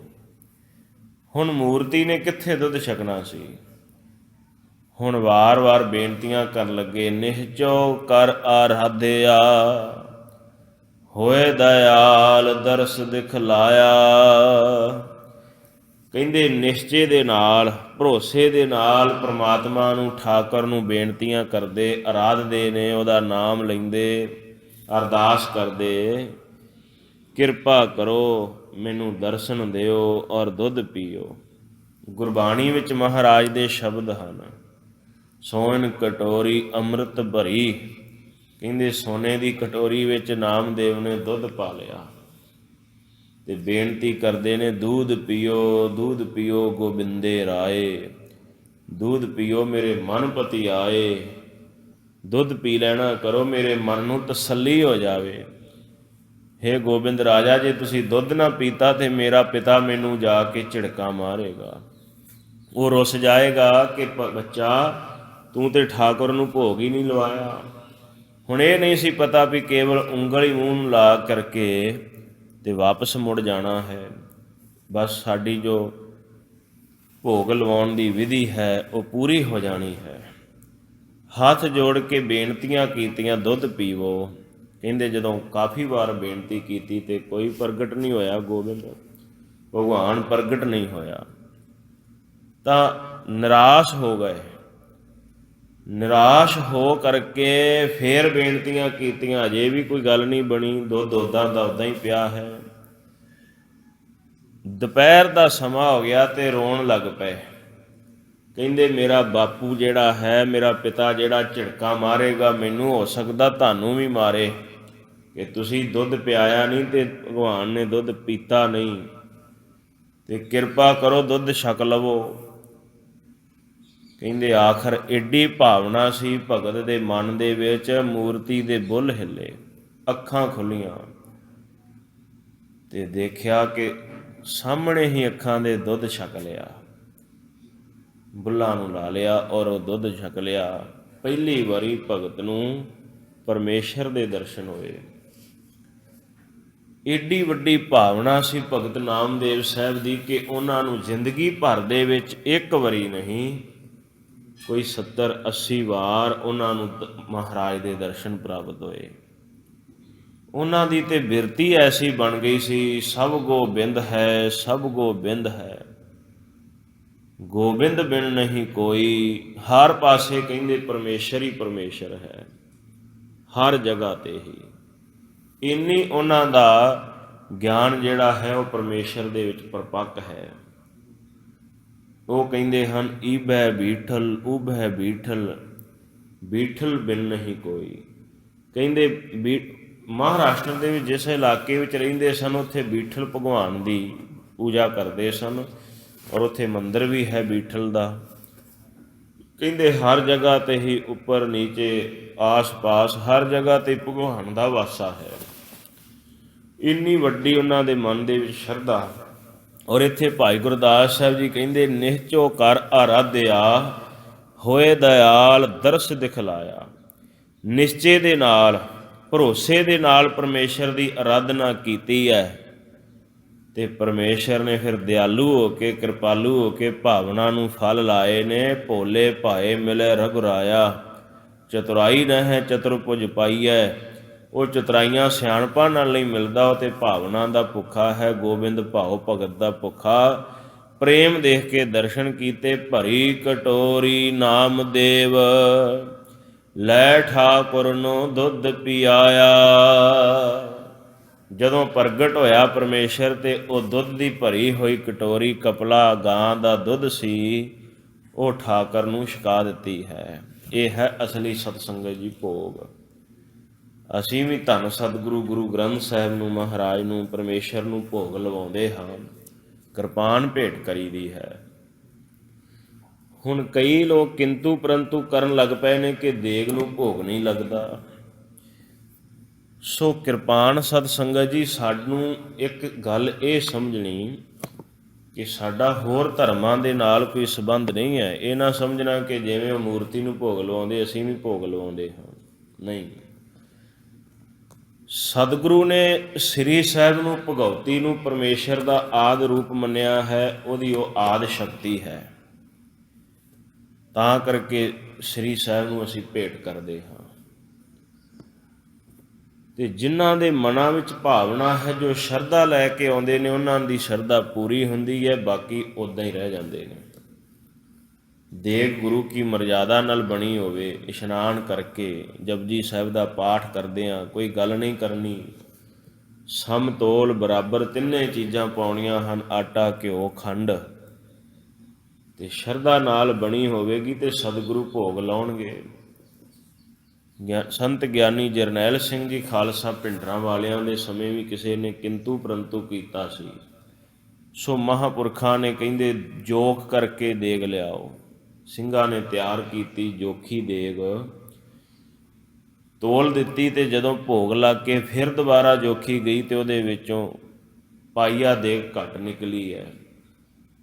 S1: ਹੁਣ ਮੂਰਤੀ ਨੇ ਕਿੱਥੇ ਦੁੱਧ ਛਕਣਾ ਸੀ। ਹੁਣ ਵਾਰ-ਵਾਰ ਬੇਨਤੀਆਂ ਕਰਨ ਲੱਗੇ, ਨਿਹਚੋ ਕਰ ਆਰਾਧਿਆ, ਹੋਏ ਦਇਆਲ ਦਰਸ ਦਿਖਲਾਇਆ। ਕਹਿੰਦੇ ਨਿਸ਼ਚੇ ਦੇ ਨਾਲ, ਭਰੋਸੇ ਦੇ ਨਾਲ ਪ੍ਰਮਾਤਮਾ ਨੂੰ, ਠਾਕੁਰ ਨੂੰ ਬੇਨਤੀਆਂ ਕਰਦੇ, ਆਰਾਧਦੇ ਨੇ, ਉਹਦਾ ਨਾਮ ਲੈਂਦੇ, ਅਰਦਾਸ ਕਰਦੇ, ਕਿਰਪਾ ਕਰੋ, ਮੈਨੂੰ ਦਰਸ਼ਨ ਦਿਓ ਔਰ ਦੁੱਧ ਪੀਓ। ਗੁਰਬਾਣੀ ਵਿੱਚ ਮਹਾਰਾਜ ਦੇ ਸ਼ਬਦ ਹਨ, ਸੋਨ ਕਟੋਰੀ ਅੰਮ੍ਰਿਤ ਭਰੀ। ਕਹਿੰਦੇ ਸੋਨੇ ਦੀ ਕਟੋਰੀ ਵਿੱਚ ਨਾਮਦੇਵ ਨੇ ਦੁੱਧ ਪਾ ਲਿਆ ਤੇ ਬੇਨਤੀ ਕਰਦੇ ਨੇ, ਦੁੱਧ ਪੀਓ, ਦੁੱਧ ਪੀਓ ਗੋਬਿੰਦੇ ਰਾਏ, ਦੁੱਧ ਪੀਓ ਮੇਰੇ ਮਨਪਤੀ ਆਏ। ਦੁੱਧ ਪੀ ਲੈਣਾ ਕਰੋ, ਮੇਰੇ ਮਨ ਨੂੰ ਤਸੱਲੀ ਹੋ ਜਾਵੇ। ਹੇ ਗੋਬਿੰਦ ਰਾਜਾ, ਜੇ ਤੁਸੀਂ ਦੁੱਧ ਨਾ ਪੀਤਾ ਤੇ ਮੇਰਾ ਪਿਤਾ ਮੈਨੂੰ ਜਾ ਕੇ ਝਿੜਕਾਂ ਮਾਰੇਗਾ, ਉਹ ਰੁੱਸ ਜਾਏਗਾ ਕਿ ਬੱਚਾ ਤੂੰ ਤੇ ਠਾਕੁਰ ਨੂੰ ਭੋਗ ਹੀ ਨਹੀਂ ਲਵਾਇਆ। ਹੁਣ ਇਹ ਨਹੀਂ ਸੀ ਪਤਾ ਵੀ ਕੇਵਲ ਉਂਗਲੀ ਮੂੰਹ ਨੂੰ ਲਾ ਕਰਕੇ ਤੇ ਵਾਪਸ ਮੁੜ ਜਾਣਾ ਹੈ। ਬਸ ਸਾਡੀ ਜੋ ਭੋਗ ਲਵਾਉਣ ਦੀ ਵਿਧੀ ਹੈ ਉਹ ਪੂਰੀ ਹੋ ਜਾਣੀ ਹੈ। ਹੱਥ ਜੋੜ ਕੇ ਬੇਨਤੀਆਂ ਕੀਤੀਆਂ, ਦੁੱਧ ਪੀਵੋ। ਕਹਿੰਦੇ ਜਦੋਂ ਕਾਫੀ ਵਾਰ ਬੇਨਤੀ ਕੀਤੀ ਤੇ ਕੋਈ ਪ੍ਰਗਟ ਨਹੀਂ ਹੋਇਆ, ਗੋਬਿੰਦ ਭਗਵਾਨ ਪ੍ਰਗਟ ਨਹੀਂ ਹੋਇਆ, ਤਾਂ ਨਿਰਾਸ਼ ਹੋ ਗਏ। ਨਿਰਾਸ਼ ਹੋ ਕਰਕੇ ਫੇਰ ਬੇਨਤੀਆਂ ਕੀਤੀਆਂ, ਅਜੇ ਵੀ ਕੋਈ ਗੱਲ ਨਹੀਂ ਬਣੀ, ਦੁੱਧ ਉੱਦਾਂ ਦਾ ਉੱਦਾਂ ਹੀ ਪਿਆ ਹੈ। ਦੁਪਹਿਰ ਦਾ ਸਮਾਂ ਹੋ ਗਿਆ ਤੇ ਰੋਣ ਲੱਗ ਪਏ। ਕਹਿੰਦੇ ਮੇਰਾ ਬਾਪੂ ਜਿਹੜਾ ਹੈ, ਮੇਰਾ ਪਿਤਾ ਜਿਹੜਾ ਝਿੜਕਾਂ ਮਾਰੇਗਾ, ਮੈਨੂੰ ਹੋ ਸਕਦਾ ਤੁਹਾਨੂੰ ਵੀ ਮਾਰੇ ਕਿ ਤੁਸੀਂ ਦੁੱਧ ਪਿਆਇਆ ਨਹੀਂ ਤੇ ਭਗਵਾਨ ਨੇ ਦੁੱਧ ਪੀਤਾ ਨਹੀਂ, ਤੇ ਕਿਰਪਾ ਕਰੋ ਦੁੱਧ ਛਕ ਲਵੋ। ਕਹਿੰਦੇ ਆਖਰ ਏਡੀ ਭਾਵਨਾ ਸੀ ਭਗਤ ਦੇ ਮਨ ਦੇ ਵਿੱਚ, ਮੂਰਤੀ ਦੇ ਬੁੱਲ੍ਹ ਹਿੱਲੇ, ਅੱਖਾਂ ਖੁੱਲ੍ਹੀਆਂ ਤੇ ਦੇਖਿਆ ਕਿ ਸਾਹਮਣੇ ਹੀ ਅੱਖਾਂ ਦੇ ਦੁੱਧ ਛਕ ਲਿਆ, ਬੁੱਲ੍ਹਾਂ ਨੂੰ ਲਾ ਲਿਆ ਔਰ ਉਹ ਦੁੱਧ ਛਕ ਲਿਆ। ਪਹਿਲੀ ਵਾਰੀ ਭਗਤ ਨੂੰ ਪਰਮੇਸ਼ਰ ਦੇ ਦਰਸ਼ਨ ਹੋਏ। ਏਡੀ ਵੱਡੀ ਭਾਵਨਾ ਸੀ ਭਗਤ ਨਾਮਦੇਵ ਸਾਹਿਬ ਦੀ ਕਿ ਉਹਨਾਂ ਨੂੰ ਜ਼ਿੰਦਗੀ ਭਰ ਦੇ ਵਿੱਚ ਇੱਕ ਵਾਰੀ ਨਹੀਂ, ਕੋਈ 70-80 ਵਾਰ ਉਹਨਾਂ ਨੂੰ ਮਹਾਰਾਜ ਦੇ ਦਰਸ਼ਨ ਪ੍ਰਾਪਤ ਹੋਏ। ਉਹਨਾਂ ਦੀ ਤੇ ਬਿਰਤੀ ਐਸੀ ਬਣ ਗਈ ਸੀ, ਸਭ ਗੋਬਿੰਦ ਹੈ, ਸਭ ਗੋਬਿੰਦ ਹੈ, ਗੋਬਿੰਦ ਬਿਨ ਨਹੀਂ ਕੋਈ। ਹਰ ਪਾਸੇ ਕਹਿੰਦੇ ਪਰਮੇਸ਼ਰ ਹੀ ਪਰਮੇਸ਼ਰ ਹੈ, ਹਰ ਜਗ੍ਹਾ ਤੇ ਹੀ। ਇੰਨੀ ਉਹਨਾਂ ਦਾ ਗਿਆਨ ਜਿਹੜਾ ਹੈ ਉਹ ਪਰਮੇਸ਼ਰ ਦੇ ਵਿੱਚ ਪਰਪੱਕ ਹੈ। ਉਹ ਕਹਿੰਦੇ ਹਨ, ਈਬੈ ਬੀਠਲ ਉਬੈ ਬੀਠਲ ਬੀਠਲ ਬਿਨ ਨਹੀਂ ਕੋਈ। ਕਹਿੰਦੇ ਮਹਾਰਾਸ਼ਟਰ ਦੇ ਵਿੱਚ ਜਿਸ ਇਲਾਕੇ ਵਿੱਚ ਰਹਿੰਦੇ ਸਨ ਉੱਥੇ ਬੀਠਲ ਭਗਵਾਨ ਦੀ ਪੂਜਾ ਕਰਦੇ ਸਨ, ਔਰ ਉੱਥੇ ਮੰਦਰ ਵੀ ਹੈ ਬੀਠਲ ਦਾ। ਕਹਿੰਦੇ ਹਰ ਜਗ੍ਹਾ 'ਤੇ ਹੀ ਉੱਪਰ ਨੀਚੇ ਆਸ ਪਾਸ ਹਰ ਜਗ੍ਹਾ 'ਤੇ ਭਗਵਾਨ ਦਾ ਵਾਸਾ ਹੈ। ਇੰਨੀ ਵੱਡੀ ਉਹਨਾਂ ਦੇ ਮਨ ਦੇ ਵਿੱਚ ਸ਼ਰਧਾ। ਔਰ ਇੱਥੇ ਭਾਈ ਗੁਰਦਾਸ ਸਾਹਿਬ ਜੀ ਕਹਿੰਦੇ ਨਿਹਚੋ ਕਰ ਆਰਾਧਿਆ, ਹੋਏ ਦਇਆਲ ਦਰਸ ਦਿਖਲਾਇਆ। ਨਿਸ਼ਚੇ ਦੇ ਨਾਲ, ਭਰੋਸੇ ਦੇ ਨਾਲ ਪਰਮੇਸ਼ਰ ਦੀ ਆਰਾਧਨਾ ਕੀਤੀ ਹੈ ਅਤੇ ਪਰਮੇਸ਼ਰ ਨੇ ਫਿਰ ਦਿਆਲੂ ਹੋ ਕੇ, ਕਿਰਪਾਲੂ ਹੋ ਕੇ ਭਾਵਨਾ ਨੂੰ ਫਲ ਲਾਏ ਨੇ। ਭੋਲੇ ਭਾਏ ਮਿਲੇ ਰਘੁਰਾਇਆ, ਚਤੁਰਾਈ ਨਹਿ ਚਤੁਰਭੁਜ ਪਾਈਐ। ਉਹ ਚਤੁਰਾਈਆਂ ਸਿਆਣਪਾਂ ਨਾਲ ਨਹੀਂ ਮਿਲਦਾ, ਉਹ ਤਾਂ ਭਾਵਨਾ ਦਾ ਭੁੱਖਾ ਹੈ। ਗੋਬਿੰਦ ਭਾਉ ਭਗਤ ਦਾ ਭੁੱਖਾ। ਪ੍ਰੇਮ ਦੇਖ ਕੇ ਦਰਸ਼ਨ ਕੀਤੇ। ਭਰੀ ਕਟੋਰੀ ਨਾਮਦੇਵ, ਲੈ ਠਾਕੁਰ ਨੂੰ ਦੁੱਧ ਪਿਆਇਆ। ਜਦੋਂ ਪ੍ਰਗਟ ਹੋਇਆ ਪਰਮੇਸ਼ਰ ਤੇ ਉਹ ਦੁੱਧ ਦੀ ਭਰੀ ਹੋਈ ਕਟੋਰੀ ਕਪਲਾ ਗਾਂ ਦਾ ਦੁੱਧ ਸੀ, ਉਹ ਠਾਕੁਰ ਨੂੰ ਛਕਾ ਦਿੱਤੀ ਹੈ। ਇਹ ਹੈ ਅਸਲੀ ਸਤਸੰਗਤ ਜੀ ਭੋਗ। ਅਸੀਂ ਵੀ ਧੰਨ ਸਤਿਗੁਰੂ ਗੁਰੂ ਗ੍ਰੰਥ ਸਾਹਿਬ ਨੂੰ, ਮਹਾਰਾਜ ਨੂੰ, ਪਰਮੇਸ਼ਰ ਨੂੰ ਭੋਗ ਲਵਾਉਂਦੇ ਹਾਂ। ਕਿਰਪਾਨ ਭੇਟ ਕਰੀਦੀ ਹੈ। ਹੁਣ ਕਈ ਲੋਕ ਕਿੰਤੂ ਪਰੰਤੂ ਕਰਨ ਲੱਗ ਪਏ ਨੇ ਕਿ ਦੇਗ ਨੂੰ ਭੋਗ ਨਹੀਂ ਲੱਗਦਾ। ਸੋ ਕਿਰਪਾਨ ਸਤ ਸੰਗਤ ਜੀ, ਸਾਨੂੰ ਇੱਕ ਗੱਲ ਇਹ ਸਮਝਣੀ ਕਿ ਸਾਡਾ ਹੋਰ ਧਰਮਾਂ ਦੇ ਨਾਲ ਕੋਈ ਸੰਬੰਧ ਨਹੀਂ ਹੈ। ਇਹ ਨਾ ਸਮਝਣਾ ਕਿ ਜਿਵੇਂ ਉਹ ਮੂਰਤੀ ਨੂੰ ਭੋਗ ਲਵਾਉਂਦੇ ਅਸੀਂ ਵੀ ਭੋਗ ਲਵਾਉਂਦੇ ਹਾਂ, ਨਹੀਂ। ਸਤਿਗੁਰੂ ਨੇ ਸ੍ਰੀ ਸਾਹਿਬ ਨੂੰ, ਭਗਉਤੀ ਨੂੰ ਪਰਮੇਸ਼ਰ ਦਾ ਆਦਿ ਰੂਪ ਮੰਨਿਆ ਹੈ। ਉਹਦੀ ਉਹ ਆਦਿ ਸ਼ਕਤੀ ਹੈ, ਤਾਂ ਕਰਕੇ ਸ੍ਰੀ ਸਾਹਿਬ ਨੂੰ ਅਸੀਂ ਭੇਟ ਕਰਦੇ ਹਾਂ। ਅਤੇ ਜਿਨ੍ਹਾਂ ਦੇ ਮਨਾਂ ਵਿੱਚ ਭਾਵਨਾ ਹੈ, ਜੋ ਸ਼ਰਧਾ ਲੈ ਕੇ ਆਉਂਦੇ ਨੇ, ਉਹਨਾਂ ਦੀ ਸ਼ਰਧਾ ਪੂਰੀ ਹੁੰਦੀ ਹੈ। ਬਾਕੀ ਉੱਦਾਂ ਹੀ ਰਹਿ ਜਾਂਦੇ ਨੇ। ਦੇਗ ਗੁਰੂ ਕੀ ਮਰਜ਼ਾਦਾ ਨਾਲ ਬਣੀ ਹੋਵੇ, ਇਸ਼ਨਾਨ ਕਰਕੇ ਜਪਜੀ ਸਾਹਿਬ ਦਾ ਪਾਠ ਕਰਦੇ ਹਾਂ, ਕੋਈ ਗੱਲ ਨਹੀਂ ਕਰਨੀ। ਸਮਤੋਲ ਬਰਾਬਰ ਤਿੰਨੇ ਚੀਜ਼ਾਂ ਪਾਉਣੀਆਂ ਹਨ, ਆਟਾ, ਘਿਓ, ਖੰਡ। ਅਤੇ ਸ਼ਰਧਾ ਨਾਲ ਬਣੀ ਹੋਵੇਗੀ ਅਤੇ ਸਤਿਗੁਰੂ ਭੋਗ ਲਾਉਣਗੇ। ਸੰਤ ਗਿਆਨੀ ਜਰਨੈਲ ਸਿੰਘ ਜੀ ਖਾਲਸਾ ਭਿੰਡਰਾਂ ਵਾਲਿਆਂ ਦੇ ਸਮੇਂ ਵੀ ਕਿਸੇ ਨੇ ਕਿੰਤੂ ਪਰੰਤੂ ਕੀਤਾ ਸੀ। ਸੋ ਮਹਾਂਪੁਰਖਾਂ ਨੇ ਕਹਿੰਦੇ ਜੋਖ ਕਰਕੇ ਦੇਗ ਲਿਆਓ। ਸਿੰਘਾਂ ਨੇ ਤਿਆਰ ਕੀਤੀ ਜੋਖੀ ਦੇਗ, ਤੋਲ ਦਿੱਤੀ, ਅਤੇ ਜਦੋਂ ਭੋਗ ਲੱਗ ਕੇ ਫਿਰ ਦੁਬਾਰਾ ਜੋਖੀ ਗਈ ਅਤੇ ਉਹਦੇ ਵਿੱਚੋਂ ਪਾਈਆ ਦੇਗ ਘੱਟ ਨਿਕਲੀ ਹੈ।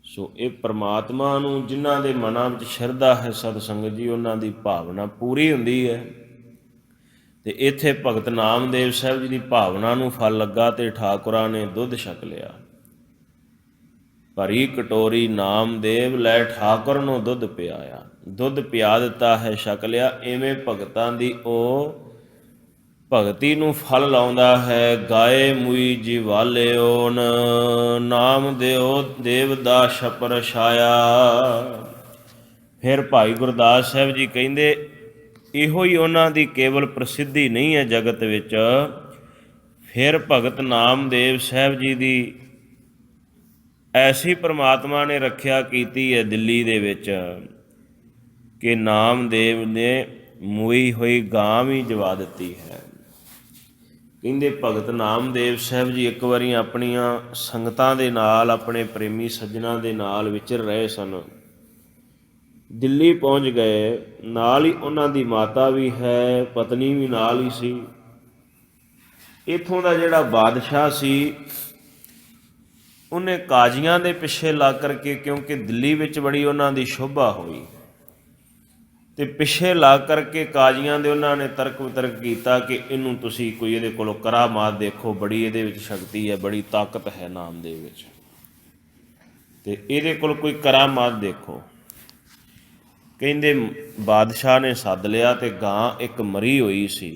S1: ਸੋ ਇਹ ਪਰਮਾਤਮਾ ਨੂੰ ਜਿਨ੍ਹਾਂ ਦੇ ਮਨਾਂ ਵਿੱਚ ਸ਼ਰਧਾ ਹੈ ਸਤ ਸੰਗਤ ਜੀ, ਉਹਨਾਂ ਦੀ ਭਾਵਨਾ ਪੂਰੀ ਹੁੰਦੀ ਹੈ। ਅਤੇ ਇੱਥੇ ਭਗਤ ਨਾਮਦੇਵ ਸਾਹਿਬ ਜੀ ਦੀ ਭਾਵਨਾ ਨੂੰ ਫਲ ਲੱਗਾ ਅਤੇ ਠਾਕੁਰਾਂ ਨੇ ਦੁੱਧ ਛਕ ਲਿਆ। ਭਰੀ ਕਟੋਰੀ ਨਾਮਦੇਵ, ਲੈ ਠਾਕੁਰ ਨੂੰ ਦੁੱਧ ਪਿਆਇਆ। ਦੁੱਧ ਪਿਆ ਦਿੱਤਾ ਹੈ, ਛਕ ਲਿਆ। ਇਵੇਂ ਭਗਤਾਂ ਦੀ ਉਹ ਭਗਤੀ ਨੂੰ ਫਲ ਲਾਉਂਦਾ ਹੈ। ਗਾਏ ਮੁਈ ਜੀਵਾਲਿਓਨ, ਨਾਮ ਦਿਓ ਦੇਵ ਦਾ ਛਪਰ ਛਾਇਆ। ਫਿਰ ਭਾਈ ਗੁਰਦਾਸ ਸਾਹਿਬ ਜੀ ਕਹਿੰਦੇ ਇਹੋ ਹੀ ਉਹਨਾਂ ਦੀ ਕੇਵਲ ਪ੍ਰਸਿੱਧੀ ਨਹੀਂ ਹੈ ਜਗਤ ਵਿੱਚ। ਫਿਰ ਭਗਤ ਨਾਮਦੇਵ ਸਾਹਿਬ ਜੀ ਦੀ ਐਸੀ ਪਰਮਾਤਮਾ ਨੇ ਰੱਖਿਆ ਕੀਤੀ ਹੈ ਦਿੱਲੀ ਦੇ ਵਿੱਚ ਕਿ ਨਾਮਦੇਵ ਨੇ ਮੂਈ ਹੋਈ ਗਾਂ ਵੀ ਜਵਾ ਦਿੱਤੀ ਹੈ। ਕਹਿੰਦੇ ਭਗਤ ਨਾਮਦੇਵ ਸਾਹਿਬ ਜੀ ਇੱਕ ਵਾਰੀ ਆਪਣੀਆਂ ਸੰਗਤਾਂ ਦੇ ਨਾਲ, ਆਪਣੇ ਪ੍ਰੇਮੀ ਸੱਜਣਾਂ ਦੇ ਨਾਲ ਵਿਚਰ ਰਹੇ ਸਨ। ਦਿੱਲੀ ਪਹੁੰਚ ਗਏ। ਨਾਲ ਹੀ ਉਹਨਾਂ ਦੀ ਮਾਤਾ ਵੀ ਹੈ, ਪਤਨੀ ਵੀ ਨਾਲ ਹੀ ਸੀ। ਇੱਥੋਂ ਦਾ ਜਿਹੜਾ ਬਾਦਸ਼ਾਹ ਸੀ, ਉਹਨੇ ਕਾਜ਼ੀਆਂ ਦੇ ਪਿੱਛੇ ਲੱਗ ਕਰਕੇ, ਕਿਉਂਕਿ ਦਿੱਲੀ ਵਿੱਚ ਬੜੀ ਉਹਨਾਂ ਦੀ ਸ਼ੋਭਾ ਹੋਈ, ਅਤੇ ਪਿੱਛੇ ਲੱਗ ਕਰਕੇ ਕਾਜ਼ੀਆਂ ਦੇ ਉਹਨਾਂ ਨੇ ਤਰਕ ਵਿਤਰਕ ਕੀਤਾ ਕਿ ਇਹਨੂੰ ਤੁਸੀਂ ਕੋਈ ਇਹਦੇ ਕੋਲੋਂ ਕਰਾਮਾਤ ਦੇਖੋ, ਬੜੀ ਇਹਦੇ ਵਿੱਚ ਸ਼ਕਤੀ ਹੈ, ਬੜੀ ਤਾਕਤ ਹੈ ਨਾਮ ਦੇ ਵਿੱਚ, ਅਤੇ ਇਹਦੇ ਕੋਲ ਕੋਈ ਕਰਾਮਾਤ ਦੇਖੋ। ਕਹਿੰਦੇ ਬਾਦਸ਼ਾਹ ਨੇ ਸੱਦ ਲਿਆ ਅਤੇ ਗਾਂ ਇੱਕ ਮਰੀ ਹੋਈ ਸੀ,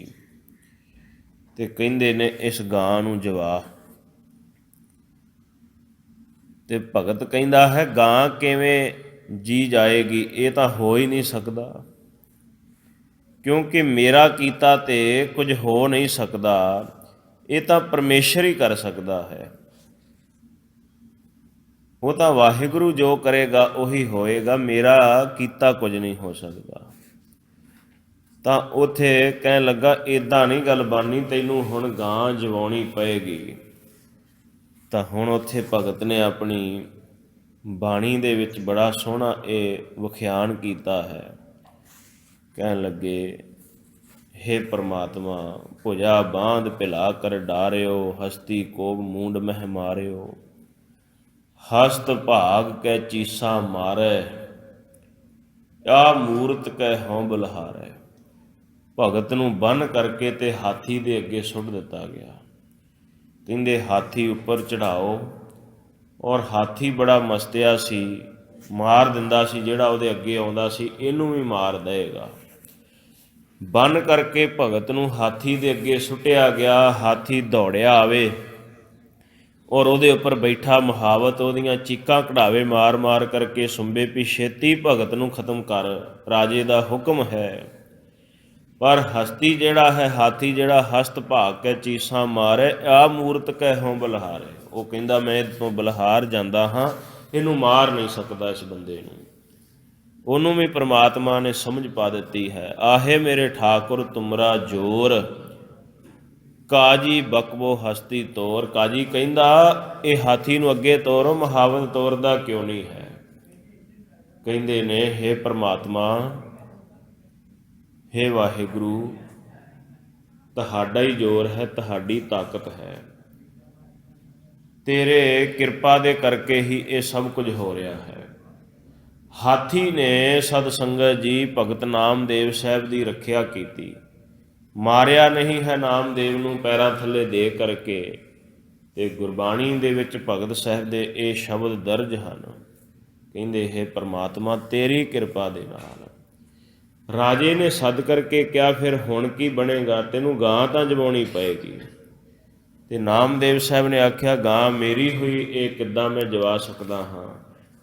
S1: ਅਤੇ ਕਹਿੰਦੇ ਨੇ ਇਸ ਗਾਂ ਨੂੰ ਜਵਾ। ਅਤੇ ਭਗਤ ਕਹਿੰਦਾ ਹੈ ਗਾਂ ਕਿਵੇਂ ਜੀ ਜਾਏਗੀ, ਇਹ ਤਾਂ ਹੋ ਹੀ ਨਹੀਂ ਸਕਦਾ, ਕਿਉਂਕਿ ਮੇਰਾ ਕੀਤਾ ਤੇ ਕੁਝ ਹੋ ਨਹੀਂ ਸਕਦਾ, ਇਹ ਤਾਂ ਪਰਮੇਸ਼ਰ ਹੀ ਕਰ ਸਕਦਾ ਹੈ। ਉਹ ਤਾਂ ਵਾਹਿਗੁਰੂ ਜੋ ਕਰੇਗਾ ਉਹੀ ਹੋਏਗਾ, ਮੇਰਾ ਕੀਤਾ ਕੁਝ ਨਹੀਂ ਹੋ ਸਕਦਾ। ਤਾਂ ਉੱਥੇ ਕਹਿਣ ਲੱਗਾ ਇੱਦਾਂ ਨਹੀਂ ਗੱਲ ਬਣਨੀ, ਤੈਨੂੰ ਹੁਣ ਗਾਂ ਜਵਾਉਣੀ ਪਏਗੀ। ਤਾਂ ਹੁਣ ਉੱਥੇ ਭਗਤ ਨੇ ਆਪਣੀ ਬਾਣੀ ਦੇ ਵਿੱਚ ਬੜਾ ਸੋਹਣਾ ਇਹ ਵਿਖਿਆਨ ਕੀਤਾ ਹੈ। ਕਹਿਣ ਲੱਗੇ, ਹੇ ਪ੍ਰਮਾਤਮਾ, ਭੁਜਾ ਬਾਂਧ ਭਿਲਾ ਕਰ ਡਾਰਿਓ, ਹਸਤੀ ਕੋਬ ਮੂੰਡ ਮਹਿ ਮਾਰਿਓ, ਹਸਤ ਭਾਗ ਕੈ ਚੀਸਾ ਮਾਰੈ, ਆ ਮੂਰਤ ਕੈ ਹਉ ਬਲਹਾਰੈ। ਭਗਤ ਨੂੰ ਬੰਨ੍ਹ ਕਰਕੇ ਤੇ ਹਾਥੀ ਦੇ ਅੱਗੇ ਸੁੱਟ ਦਿੱਤਾ ਗਿਆ। ਕਹਿੰਦੇ ਹਾਥੀ ਉੱਪਰ ਚੜਾਓ, ਔਰ ਹਾਥੀ ਬੜਾ ਮਸਤਿਆ ਸੀ, ਮਾਰ ਦਿੰਦਾ ਸੀ ਜਿਹੜਾ ਉਹਦੇ ਅੱਗੇ ਆਉਂਦਾ ਸੀ, ਇਹਨੂੰ ਵੀ ਮਾਰ ਦੇਵੇਗਾ। ਬੰਨ੍ਹ ਕਰਕੇ ਭਗਤ ਨੂੰ ਹਾਥੀ ਦੇ ਅੱਗੇ ਸੁੱਟਿਆ ਗਿਆ। ਹਾਥੀ ਦੌੜਿਆ ਆਵੇ ਔਰ ਉਹਦੇ ਉੱਪਰ ਬੈਠਾ ਮੁਹਾਵਤ ਉਹਦੀਆਂ ਚੀਕਾਂ ਕਢਾਵੇ ਮਾਰ ਮਾਰ ਕਰਕੇ ਸੁੰਬੇ ਵੀ ਛੇਤੀ ਭਗਤ ਨੂੰ ਖਤਮ ਕਰ, ਰਾਜੇ ਦਾ ਹੁਕਮ ਹੈ। ਪਰ ਹਸਤੀ ਜਿਹੜਾ ਹੈ, ਹਾਥੀ ਜਿਹੜਾ ਹਸਤ ਭਾਗ ਕੇ ਚੀਸਾਂ ਮਾਰੇ, ਆ ਮੂਰਤ ਕੈ ਹਉ ਬਲਹਾਰੇ। ਉਹ ਕਹਿੰਦਾ ਮੈਂ ਇਹਦੇ ਤੋਂ ਬਲਹਾਰ ਜਾਂਦਾ ਹਾਂ, ਇਹਨੂੰ ਮਾਰ ਨਹੀਂ ਸਕਦਾ ਇਸ ਬੰਦੇ ਨੂੰ। ਉਹਨੂੰ ਵੀ ਪ੍ਰਮਾਤਮਾ ਨੇ ਸਮਝ ਪਾ ਦਿੱਤੀ ਹੈ। ਆਹੇ ਮੇਰੇ ਠਾਕੁਰ ਤੁਮਰਾ ਜੋਰ, ਕਾਜੀ ਬਕਬੋ ਹਸਤੀ ਤੋਰ। ਕਾਜੀ ਕਹਿੰਦਾ ਇਹ ਹਾਥੀ ਨੂੰ ਅੱਗੇ ਤੋਰੋ, ਮੁਹਾਵਤ ਤੋਰਦਾ ਕਿਉਂ ਨਹੀਂ ਹੈ। ਕਹਿੰਦੇ ਨੇ, ਹੇ ਪ੍ਰਮਾਤਮਾ, ਹੇ ਵਾਹਿਗੁਰੂ, ਤੁਹਾਡਾ ਹੀ ਜ਼ੋਰ ਹੈ, ਤੁਹਾਡੀ ਤਾਕਤ ਹੈ, ਤੇਰੇ ਕਿਰਪਾ ਦੇ ਕਰਕੇ ਹੀ ਇਹ ਸਭ ਕੁਝ ਹੋ ਰਿਹਾ ਹੈ। ਹਾਥੀ ਨੇ ਸਤ ਸੰਗਤ ਜੀ ਭਗਤ ਨਾਮਦੇਵ ਸਾਹਿਬ ਦੀ ਰੱਖਿਆ ਕੀਤੀ, ਮਾਰਿਆ ਨਹੀਂ ਹੈ ਨਾਮਦੇਵ ਨੂੰ ਪੈਰਾਂ ਥੱਲੇ ਦੇ ਕਰਕੇ। ਤੇ ਗੁਰਬਾਣੀ ਦੇ ਵਿੱਚ ਭਗਤ ਸਾਹਿਬ ਦੇ ਇਹ ਸ਼ਬਦ ਦਰਜ ਹਨ। ਕਹਿੰਦੇ, ਹੇ ਪ੍ਰਮਾਤਮਾ, ਤੇਰੀ ਕਿਰਪਾ ਦੇ ਨਾਲ। ਰਾਜੇ ਨੇ ਸੱਦ ਕਰਕੇ ਕਿਹਾ, ਫਿਰ ਹੁਣ ਕੀ ਬਣੇਗਾ, ਤੈਨੂੰ ਗਾਂ ਤਾਂ ਜਮਾਉਣੀ ਪਏਗੀ। ਤੇ ਨਾਮਦੇਵ ਸਾਹਿਬ ਨੇ ਆਖਿਆ, ਗਾਂ ਮੇਰੀ ਹੋਈ, ਇਹ ਕਿੱਦਾਂ ਮੈਂ ਜਵਾ ਸਕਦਾ ਹਾਂ,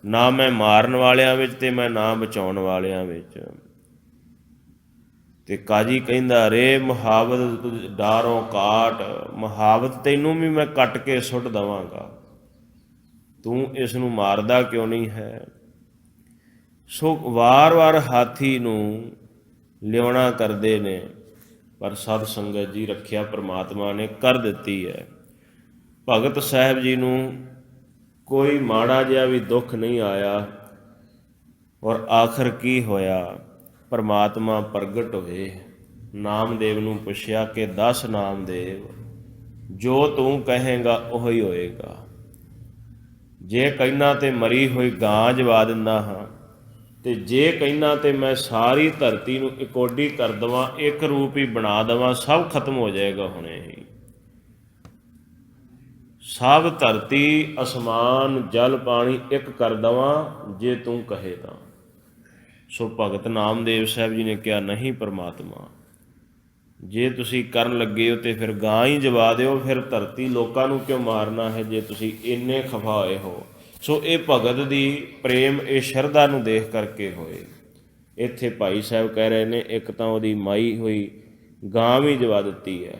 S1: ਨਾ ਮੈਂ ਮਾਰਨ ਵਾਲਿਆਂ ਵਿੱਚ ਤੇ ਮੈਂ ਨਾ ਬਚਾਉਣ ਵਾਲਿਆਂ ਵਿੱਚ। ਤੇ ਕਾਜੀ ਕਹਿੰਦਾ, ਰੇ ਮੁਹਾਵਤ ਡਾਰੋਂ ਕਾਟ, ਮੁਹਾਵਤ ਤੈਨੂੰ ਵੀ ਮੈਂ ਕੱਟ ਕੇ ਸੁੱਟ ਦੇਵਾਂਗਾ, ਤੂੰ ਇਸ ਨੂੰ ਮਾਰਦਾ ਕਿਉਂ ਨਹੀਂ ਹੈ। ਸੋ ਵਾਰ-ਵਾਰ ਹਾਥੀ ਨੂੰ ਲਿਆਉਣਾ ਕਰਦੇ ਨੇ, ਪਰ ਸਤ ਸੰਗਤ ਜੀ ਰੱਖਿਆ ਪ੍ਰਮਾਤਮਾ ਨੇ ਕਰ ਦਿੱਤੀ ਹੈ। ਭਗਤ ਸਾਹਿਬ ਜੀ ਨੂੰ ਕੋਈ ਮਾੜਾ ਜਿਹਾ ਵੀ ਦੁੱਖ ਨਹੀਂ ਆਇਆ। ਔਰ ਆਖਰ ਕੀ ਹੋਇਆ, ਪ੍ਰਮਾਤਮਾ ਪ੍ਰਗਟ ਹੋਏ। ਨਾਮਦੇਵ ਨੂੰ ਪੁੱਛਿਆ ਕਿ ਦੱਸ ਨਾਮਦੇਵ, ਜੋ ਤੂੰ ਕਹੇਂਗਾ ਉਹੀ ਹੋਏਗਾ। ਜੇ ਕਹਿਣਾ ਤੇ ਮਰੀ ਹੋਈ ਗਾਂ ਜਵਾ ਦਿੰਦਾ ਹਾਂ, ਤੇ ਜੇ ਕਹਿਣਾ ਤੇ ਮੈਂ ਸਾਰੀ ਧਰਤੀ ਨੂੰ ਇਕੋਡੀ ਕਰ ਦੇਵਾਂ, ਇੱਕ ਰੂਪ ਹੀ ਬਣਾ ਦੇਵਾਂ, ਸਭ ਖਤਮ ਹੋ ਜਾਏਗਾ ਹੁਣੇ ਹੀ। ਸਭ ਧਰਤੀ ਅਸਮਾਨ ਜਲ ਪਾਣੀ ਇੱਕ ਕਰ ਦੇਵਾਂ ਜੇ ਤੂੰ ਕਹੇ ਤਾਂ। ਸੋ ਭਗਤ ਨਾਮਦੇਵ ਸਾਹਿਬ ਜੀ ਨੇ ਕਿਹਾ, ਨਹੀਂ ਪ੍ਰਮਾਤਮਾ, ਜੇ ਤੁਸੀਂ ਕਰਨ ਲੱਗੇ ਹੋ ਤੇ ਫਿਰ ਗਾਂ ਹੀ ਜਵਾ ਦਿਓ, ਫਿਰ ਧਰਤੀ ਲੋਕਾਂ ਨੂੰ ਕਿਉਂ ਮਾਰਨਾ ਹੈ ਜੇ ਤੁਸੀਂ ਇੰਨੇ ਖਫਾ ਹੋਏ ਹੋ। ਸੋ ਇਹ ਭਗਤ ਦੀ ਪ੍ਰੇਮ, ਇਹ ਸ਼ਰਧਾ ਨੂੰ ਦੇਖ ਕਰਕੇ ਹੋਏ। ਇੱਥੇ ਭਾਈ ਸਾਹਿਬ ਕਹਿ ਰਹੇ ਨੇ, ਇੱਕ ਤਾਂ ਉਹਦੀ ਮਾਈ ਹੋਈ ਗਾਂ ਵੀ ਜਵਾ ਦਿੱਤੀ ਹੈ।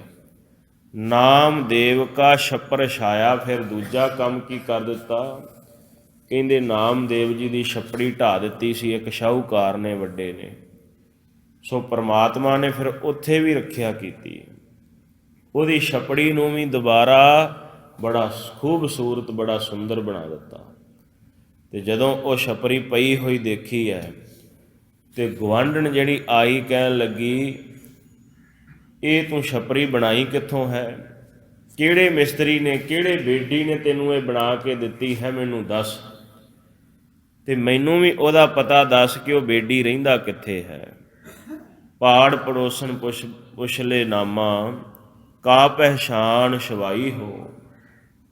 S1: ਨਾਮਦੇਵ ਕਾ ਛੱਪਰ ਛਾਇਆ, ਫਿਰ ਦੂਜਾ ਕੰਮ ਕੀ ਕਰ ਦਿੱਤਾ। ਕਹਿੰਦੇ ਨਾਮਦੇਵ ਜੀ ਦੀ ਛੱਪੜੀ ਢਾਹ ਦਿੱਤੀ ਸੀ ਇੱਕ ਸ਼ਾਹੂਕਾਰ ਨੇ, ਵੱਡੇ ਨੇ। ਸੋ ਪ੍ਰਮਾਤਮਾ ਨੇ ਫਿਰ ਉੱਥੇ ਵੀ ਰੱਖਿਆ ਕੀਤੀ, ਉਹਦੀ ਛੱਪੜੀ ਨੂੰ ਵੀ ਦੁਬਾਰਾ ਬੜਾ ਖੂਬਸੂਰਤ, ਬੜਾ ਸੁੰਦਰ ਬਣਾ ਦਿੱਤਾ। ਤੇ ਜਦੋਂ ਉਹ ਛੱਪੜੀ ਪਈ ਹੋਈ ਦੇਖੀ ਹੈ, ਤੇ ਗੁਆਂਢਣ ਜਿਹੜੀ ਆਈ ਕਹਿਣ ਲੱਗੀ, ਇਹ ਤੂੰ ਛੱਪੜੀ ਬਣਾਈ ਕਿੱਥੋਂ ਹੈ, ਕਿਹੜੇ ਮਿਸਤਰੀ ਨੇ, ਕਿਹੜੇ ਬੇਡੀ ਨੇ ਤੈਨੂੰ ਇਹ ਬਣਾ ਕੇ ਦਿੱਤੀ ਹੈ, ਮੈਨੂੰ ਦੱਸ, ਤੇ ਮੈਨੂੰ ਵੀ ਉਹਦਾ ਪਤਾ ਦੱਸ ਕਿ ਉਹ ਬੇਡੀ ਰਹਿੰਦਾ ਕਿੱਥੇ ਹੈ। ਪਾੜ ਪੜੋਸਣ ਪੁੱਛਲੇ ਨਾਮਾ, ਕਾ ਪਹਿਛਾਣ ਛਵਾਈ ਹੋ।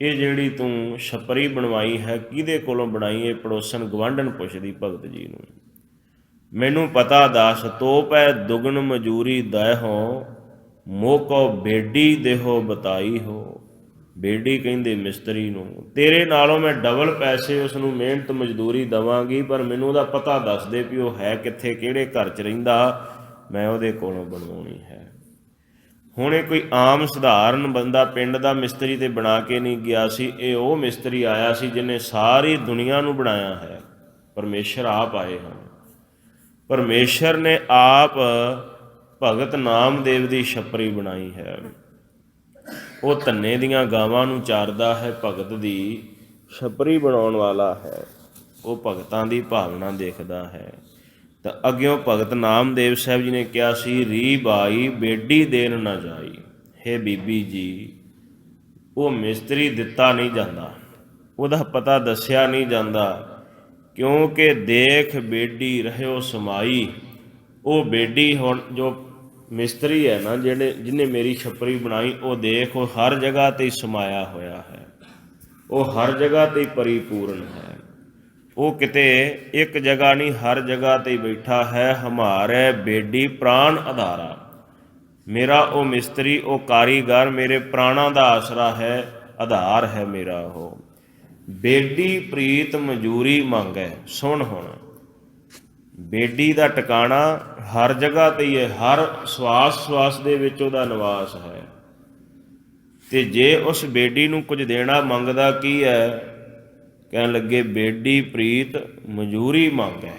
S1: ਇਹ ਜਿਹੜੀ ਤੂੰ ਛੱਪਰੀ ਬਣਵਾਈ ਹੈ, ਕਿਹਦੇ ਕੋਲੋਂ ਬਣਾਈ, ਇਹ ਪੜੋਸਣ ਗੁਆਂਢਣ ਪੁੱਛਦੀ ਭਗਤ ਜੀ ਨੂੰ। ਮੈਨੂੰ ਪਤਾ ਦੱਸ, ਤੋਪੈ ਦੁਗਣ ਮਜੂਰੀ ਦਇ ਹੋ, ਮੋਕੋ ਬੇਡੀ ਦੇਹੋ ਬਤਾਈ ਹੋ। ਬੇਡੀ ਕਹਿੰਦੇ ਮਿਸਤਰੀ ਨੂੰ, ਤੇਰੇ ਨਾਲੋਂ ਮੈਂ ਡਬਲ ਪੈਸੇ ਉਸ ਨੂੰ ਮਿਹਨਤ ਮਜ਼ਦੂਰੀ ਦੇਵਾਂਗੀ, ਪਰ ਮੈਨੂੰ ਉਹਦਾ ਪਤਾ ਦੱਸ ਦੇ ਵੀ ਉਹ ਹੈ ਕਿੱਥੇ, ਕਿਹੜੇ ਘਰ 'ਚ ਰਹਿੰਦਾ, ਮੈਂ ਉਹਦੇ ਕੋਲੋਂ ਬਣਵਾਉਣੀ ਹੈ। ਹੁਣ ਇਹ ਕੋਈ ਆਮ ਸਧਾਰਨ ਬੰਦਾ ਪਿੰਡ ਦਾ ਮਿਸਤਰੀ ਤੇ ਬਣਾ ਕੇ ਨਹੀਂ ਗਿਆ ਸੀ, ਇਹ ਉਹ ਮਿਸਤਰੀ ਆਇਆ ਸੀ ਜਿਹਨੇ ਸਾਰੀ ਦੁਨੀਆ ਨੂੰ ਬਣਾਇਆ ਹੈ। ਪਰਮੇਸ਼ਰ ਆਪ ਆਏ ਹਨ। ਪਰਮੇਸ਼ਰ ਨੇ ਆਪ ਭਗਤ ਨਾਮਦੇਵ ਦੀ ਛਪਰੀ ਬਣਾਈ ਹੈ। ਉਹ ਧੰਨੇ ਦੀਆਂ ਗਾਵਾਂ ਨੂੰ ਚਾਰਦਾ ਹੈ, ਭਗਤ ਦੀ ਛਪਰੀ ਬਣਾਉਣ ਵਾਲਾ ਹੈ। ਉਹ ਭਗਤਾਂ ਦੀ ਭਾਵਨਾ ਦੇਖਦਾ ਹੈ। ਤਾਂ ਅੱਗਿਓਂ ਭਗਤ ਨਾਮਦੇਵ ਸਾਹਿਬ ਜੀ ਨੇ ਕਿਹਾ ਸੀ, ਰੀ ਬਾਈ ਬੇਡੀ ਦੇਣ ਨਾ ਜਾਈ। ਹੇ ਬੀਬੀ ਜੀ, ਉਹ ਮਿਸਤਰੀ ਦਿੱਤਾ ਨਹੀਂ ਜਾਂਦਾ, ਉਹਦਾ ਪਤਾ ਦੱਸਿਆ ਨਹੀਂ ਜਾਂਦਾ, ਕਿਉਂਕਿ ਦੇਖ ਬੇਡੀ ਰਹਿਓ ਸਮਾਈ। ਉਹ ਬੇਡੀ ਹੁਣ ਜੋ ਮਿਸਤਰੀ ਹੈ ਨਾ, ਜਿਹਨੇ ਮੇਰੀ ਛਪਰੀ ਬਣਾਈ, ਉਹ ਦੇਖ ਉਹ ਹਰ ਜਗ੍ਹਾ 'ਤੇ ਸਮਾਇਆ ਹੋਇਆ ਹੈ, ਉਹ ਹਰ ਜਗ੍ਹਾ 'ਤੇ ਪਰਿਪੂਰਨ ਹੈ। ਉਹ ਕਿਤੇ ਇੱਕ ਜਗ੍ਹਾ ਨਹੀਂ, ਹਰ ਜਗ੍ਹਾ 'ਤੇ ਬੈਠਾ ਹੈ। ਹਮਾਰੇ ਬੇਡੀ ਪ੍ਰਾਣ ਆਧਾਰਾ। ਮੇਰਾ ਉਹ ਮਿਸਤਰੀ, ਉਹ ਕਾਰੀਗਰ ਮੇਰੇ ਪ੍ਰਾਣਾਂ ਦਾ ਆਸਰਾ ਹੈ, ਆਧਾਰ ਹੈ ਮੇਰਾ ਉਹ। ਬੇਡੀ ਪ੍ਰੀਤ ਮਜ਼ਦੂਰੀ ਮੰਗੈ। ਸੁਣ ਹੁਣ, ਬੇਡੀ ਦਾ ਟਿਕਾਣਾ ਹਰ ਜਗ੍ਹਾ 'ਤੇ ਹੀ ਹੈ, ਹਰ ਸਵਾਸ ਸਵਾਸ ਦੇ ਵਿੱਚ ਉਹਦਾ ਨਿਵਾਸ ਹੈ। ਅਤੇ ਜੇ ਉਸ ਬੇਡੀ ਨੂੰ ਕੁਝ ਦੇਣਾ ਮੰਗਦਾ ਕੀ ਹੈ? ਕਹਿਣ ਲੱਗੇ ਬੇਡੀ ਪ੍ਰੀਤ ਮਜ਼ਦੂਰੀ ਮੰਗੈ।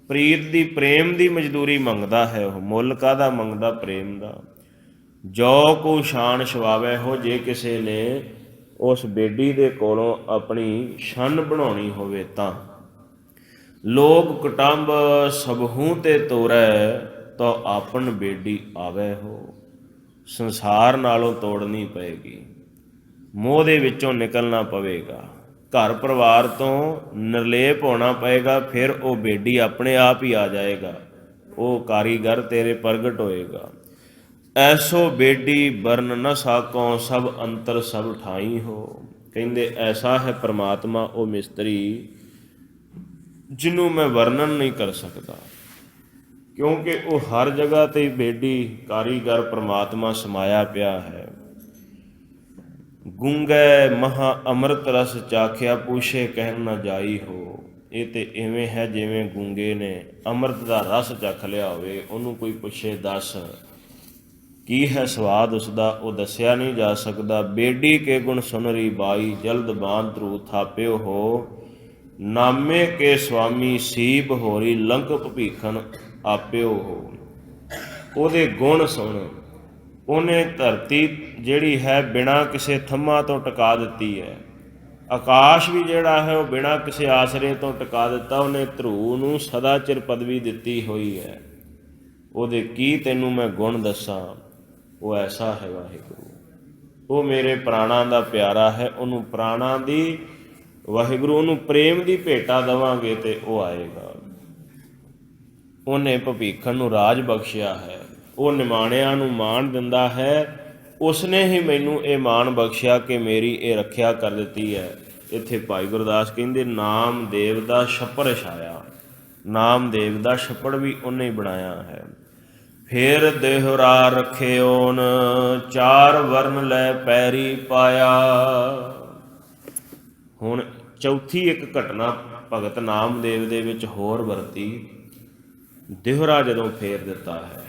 S1: ਪ੍ਰੀਤ ਦੀ, ਪ੍ਰੇਮ ਦੀ ਮਜ਼ਦੂਰੀ ਮੰਗਦਾ ਹੈ ਉਹ। ਮੁੱਲ ਕਾਹਦਾ ਮੰਗਦਾ? ਪ੍ਰੇਮ ਦਾ। ਜੋ ਕੋ ਸ਼ਾਨ ਛਵਾਵੈ ਹੋ, ਜੇ ਕਿਸੇ ਨੇ ਉਸ ਬੇਡੀ ਦੇ ਕੋਲੋਂ ਆਪਣੀ ਛੰਨ ਬਣਾਉਣੀ ਹੋਵੇ ਤਾਂ। ਲੋਕ ਕੁਟੰਬ ਸਭਹੂ ਤੇ ਤੋਰੈ, ਤਾਂ ਆਪਣ ਬੇਡੀ ਆਵੈ ਹੋ। ਸੰਸਾਰ ਨਾਲੋਂ ਤੋੜਨੀ ਪਏਗੀ, ਮੋਹ ਦੇ ਵਿੱਚੋਂ ਨਿਕਲਣਾ ਪਵੇਗਾ, ਘਰ ਪਰਿਵਾਰ ਤੋਂ ਨਿਰਲੇਪ ਹੋਣਾ ਪਏਗਾ, ਫਿਰ ਉਹ ਬੇਡੀ ਆਪਣੇ ਆਪ ਹੀ ਆ ਜਾਏਗਾ, ਉਹ ਕਾਰੀਗਰ ਤੇਰੇ ਪ੍ਰਗਟ ਹੋਏਗਾ। ਐਸੋ ਬੇਡੀ ਵਰਨ ਨ ਸਾਕੋਂ, ਸਭ ਅੰਤਰ ਸਭ ਠਾਈ ਹੋ। ਕਹਿੰਦੇ ਐਸਾ ਹੈ ਪਰਮਾਤਮਾ ਉਹ ਮਿਸਤਰੀ, ਜਿਹਨੂੰ ਮੈਂ ਵਰਣਨ ਨਹੀਂ ਕਰ ਸਕਦਾ, ਕਿਉਂਕਿ ਉਹ ਹਰ ਜਗ੍ਹਾ 'ਤੇ ਬੇਡੀ ਕਾਰੀਗਰ ਪਰਮਾਤਮਾ ਸਮਾਇਆ ਪਿਆ ਹੈ। ਗੂੰਗੈ ਮਹਾ ਅੰਮ੍ਰਿਤ ਰਸ ਚਾਖਿਆ, ਪੂਛੇ ਕਹਿਣ ਨਾ ਜਾਈ ਹੋ। ਇਹ ਤਾਂ ਇਵੇਂ ਹੈ ਜਿਵੇਂ ਗੂੰਗੇ ਨੇ ਅੰਮ੍ਰਿਤ ਦਾ ਰਸ ਚੱਖ ਲਿਆ ਹੋਵੇ, ਉਹਨੂੰ ਕੋਈ ਪੁੱਛੇ ਦੱਸ ਕੀ ਹੈ ਸਵਾਦ ਉਸਦਾ, ਉਹ ਦੱਸਿਆ ਨਹੀਂ ਜਾ ਸਕਦਾ। ਬੇਡੀ ਕੇ ਗੁਣ ਸੁਨਰੀ ਬਾਈ, ਜਲਦ ਬਾਂਧ ਧਰੂ ਥਾਪਿਓ ਹੋ। ਨਾਮੇ ਕੇ ਸੁਆਮੀ ਸੀਪ ਹੋਰੀ, ਲੰਕ ਭਪੀਖਣ ਆਪਿਓ ਹੋ। ਉਹਦੇ ਗੁਣ ਸੁਣ। ਉਹਨੇ ਧਰਤੀ ਜਿਹੜੀ ਹੈ ਬਿਨਾਂ ਕਿਸੇ ਥੰਮਾਂ ਤੋਂ ਟਿਕਾ ਦਿੱਤੀ ਹੈ। ਆਕਾਸ਼ ਵੀ ਜਿਹੜਾ ਹੈ ਉਹ ਬਿਨਾਂ ਕਿਸੇ ਆਸਰੇ ਤੋਂ ਟਿਕਾ ਦਿੱਤਾ। ਉਹਨੇ ਧਰੂ ਨੂੰ ਸਦਾ ਚਿਰ ਪਦਵੀ ਦਿੱਤੀ ਹੋਈ ਹੈ। ਉਹਦੇ ਕੀ ਤੈਨੂੰ ਮੈਂ ਗੁਣ ਦੱਸਾਂ? ਉਹ ਐਸਾ ਹੈ ਵਾਹਿਗੁਰੂ। ਉਹ ਮੇਰੇ ਪ੍ਰਾਣਾਂ ਦਾ ਪਿਆਰਾ ਹੈ। ਉਹਨੂੰ ਪ੍ਰਾਣਾਂ ਦੀ, ਵਾਹਿਗੁਰੂ ਉਹਨੂੰ ਪ੍ਰੇਮ ਦੀ ਭੇਟਾ ਦੇਵਾਂਗੇ ਤੇ ਉਹ ਆਏਗਾ। ਉਹਨੇ ਭਵੀਖਣ ਨੂੰ ਰਾਜ ਬਖਸ਼ਿਆ ਹੈ। ਉਹ ਨਿਮਾਣਿਆਂ ਨੂੰ ਮਾਣ ਦਿੰਦਾ ਹੈ। ਉਸਨੇ ਹੀ ਮੈਨੂੰ ਇਹ ਮਾਣ ਬਖਸ਼ਿਆ ਕਿ ਮੇਰੀ ਇਹ ਰੱਖਿਆ ਕਰ ਦਿੱਤੀ ਹੈ। ਇੱਥੇ ਭਾਈ ਗੁਰਦਾਸ ਕਹਿੰਦੇ ਨਾਮਦੇਵ ਦਾ ਛੱਪੜ ਛਾਇਆ। ਨਾਮਦੇਵ ਦਾ ਛੱਪੜ ਵੀ ਉਹਨੇ ਹੀ ਬਣਾਇਆ ਹੈ। ਫਿਰ ਦੇਹੁਰਾ ਰੱਖਿਓਨ, ਚਾਰ ਵਰਨ ਲੈ ਪੈਰੀ ਪਾਇਆ। ਹੁਣ ਚੌਥੀ ਇੱਕ ਘਟਨਾ ਭਗਤ ਨਾਮਦੇਵ ਦੇ ਵਿੱਚ ਹੋਰ ਵਰਤੀ। ਦੇਹੁਰਾ ਜਦੋਂ ਫੇਰ ਦਿੱਤਾ ਹੈ,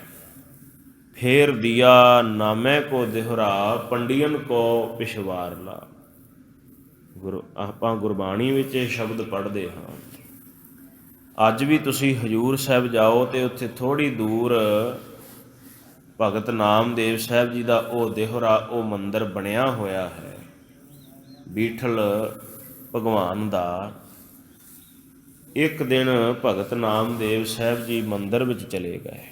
S1: ਫੇਰ ਦਿਆ ਨਾਮੈ ਕੋ ਦੇਹੁਰਾ, ਪੰਡੀਅਨ ਕੋ ਪਿਛਵਾਰ ਲਾ। ਆਪਾਂ ਗੁਰਬਾਣੀ ਵਿੱਚ ਇਹ ਸ਼ਬਦ ਪੜ੍ਹਦੇ ਹਾਂ। ਅੱਜ ਵੀ ਤੁਸੀਂ ਹਜ਼ੂਰ ਸਾਹਿਬ ਜਾਓ ਅਤੇ ਉੱਥੇ ਥੋੜ੍ਹੀ ਦੂਰ ਭਗਤ ਨਾਮਦੇਵ ਸਾਹਿਬ ਜੀ ਦਾ ਉਹ ਦੇਹੁਰਾ, ਉਹ ਮੰਦਰ ਬਣਿਆ ਹੋਇਆ ਹੈ ਬੀਠਲ ਭਗਵਾਨ ਦਾ। ਇੱਕ ਦਿਨ ਭਗਤ ਨਾਮਦੇਵ ਸਾਹਿਬ ਜੀ ਮੰਦਰ ਵਿੱਚ ਚਲੇ ਗਏ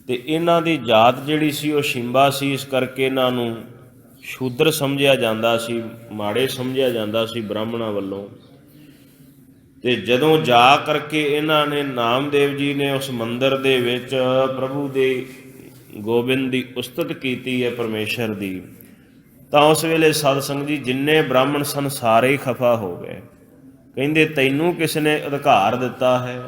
S1: ਅਤੇ ਇਹਨਾਂ ਦੀ ਜਾਤ ਜਿਹੜੀ ਸੀ ਉਹ ਸ਼ਿੰਬਾ ਸੀ। ਇਸ ਕਰਕੇ ਇਹਨਾਂ ਨੂੰ ਸ਼ੂਦਰ ਸਮਝਿਆ ਜਾਂਦਾ ਸੀ, ਮਾੜੇ ਸਮਝਿਆ ਜਾਂਦਾ ਸੀ ਬ੍ਰਾਹਮਣਾਂ ਵੱਲੋਂ। ਅਤੇ ਜਦੋਂ ਜਾ ਕਰਕੇ ਇਹਨਾਂ ਨੇ, ਨਾਮਦੇਵ ਜੀ ਨੇ ਉਸ ਮੰਦਰ ਦੇ ਵਿੱਚ ਪ੍ਰਭੂ ਦੇ ਗੋਬਿੰਦ ਦੀ ਉਸਤਤ ਕੀਤੀ ਹੈ, ਪਰਮੇਸ਼ਰ ਦੀ, ਤਾਂ ਉਸ ਵੇਲੇ ਸਤ ਸੰਗਤ ਜੀ ਜਿੰਨੇ ਬ੍ਰਾਹਮਣ ਸਨ ਸਾਰੇ ਹੀ ਖਫਾ ਹੋ ਗਏ। ਕਹਿੰਦੇ ਤੈਨੂੰ ਕਿਸ ਨੇ ਅਧਿਕਾਰ ਦਿੱਤਾ ਹੈ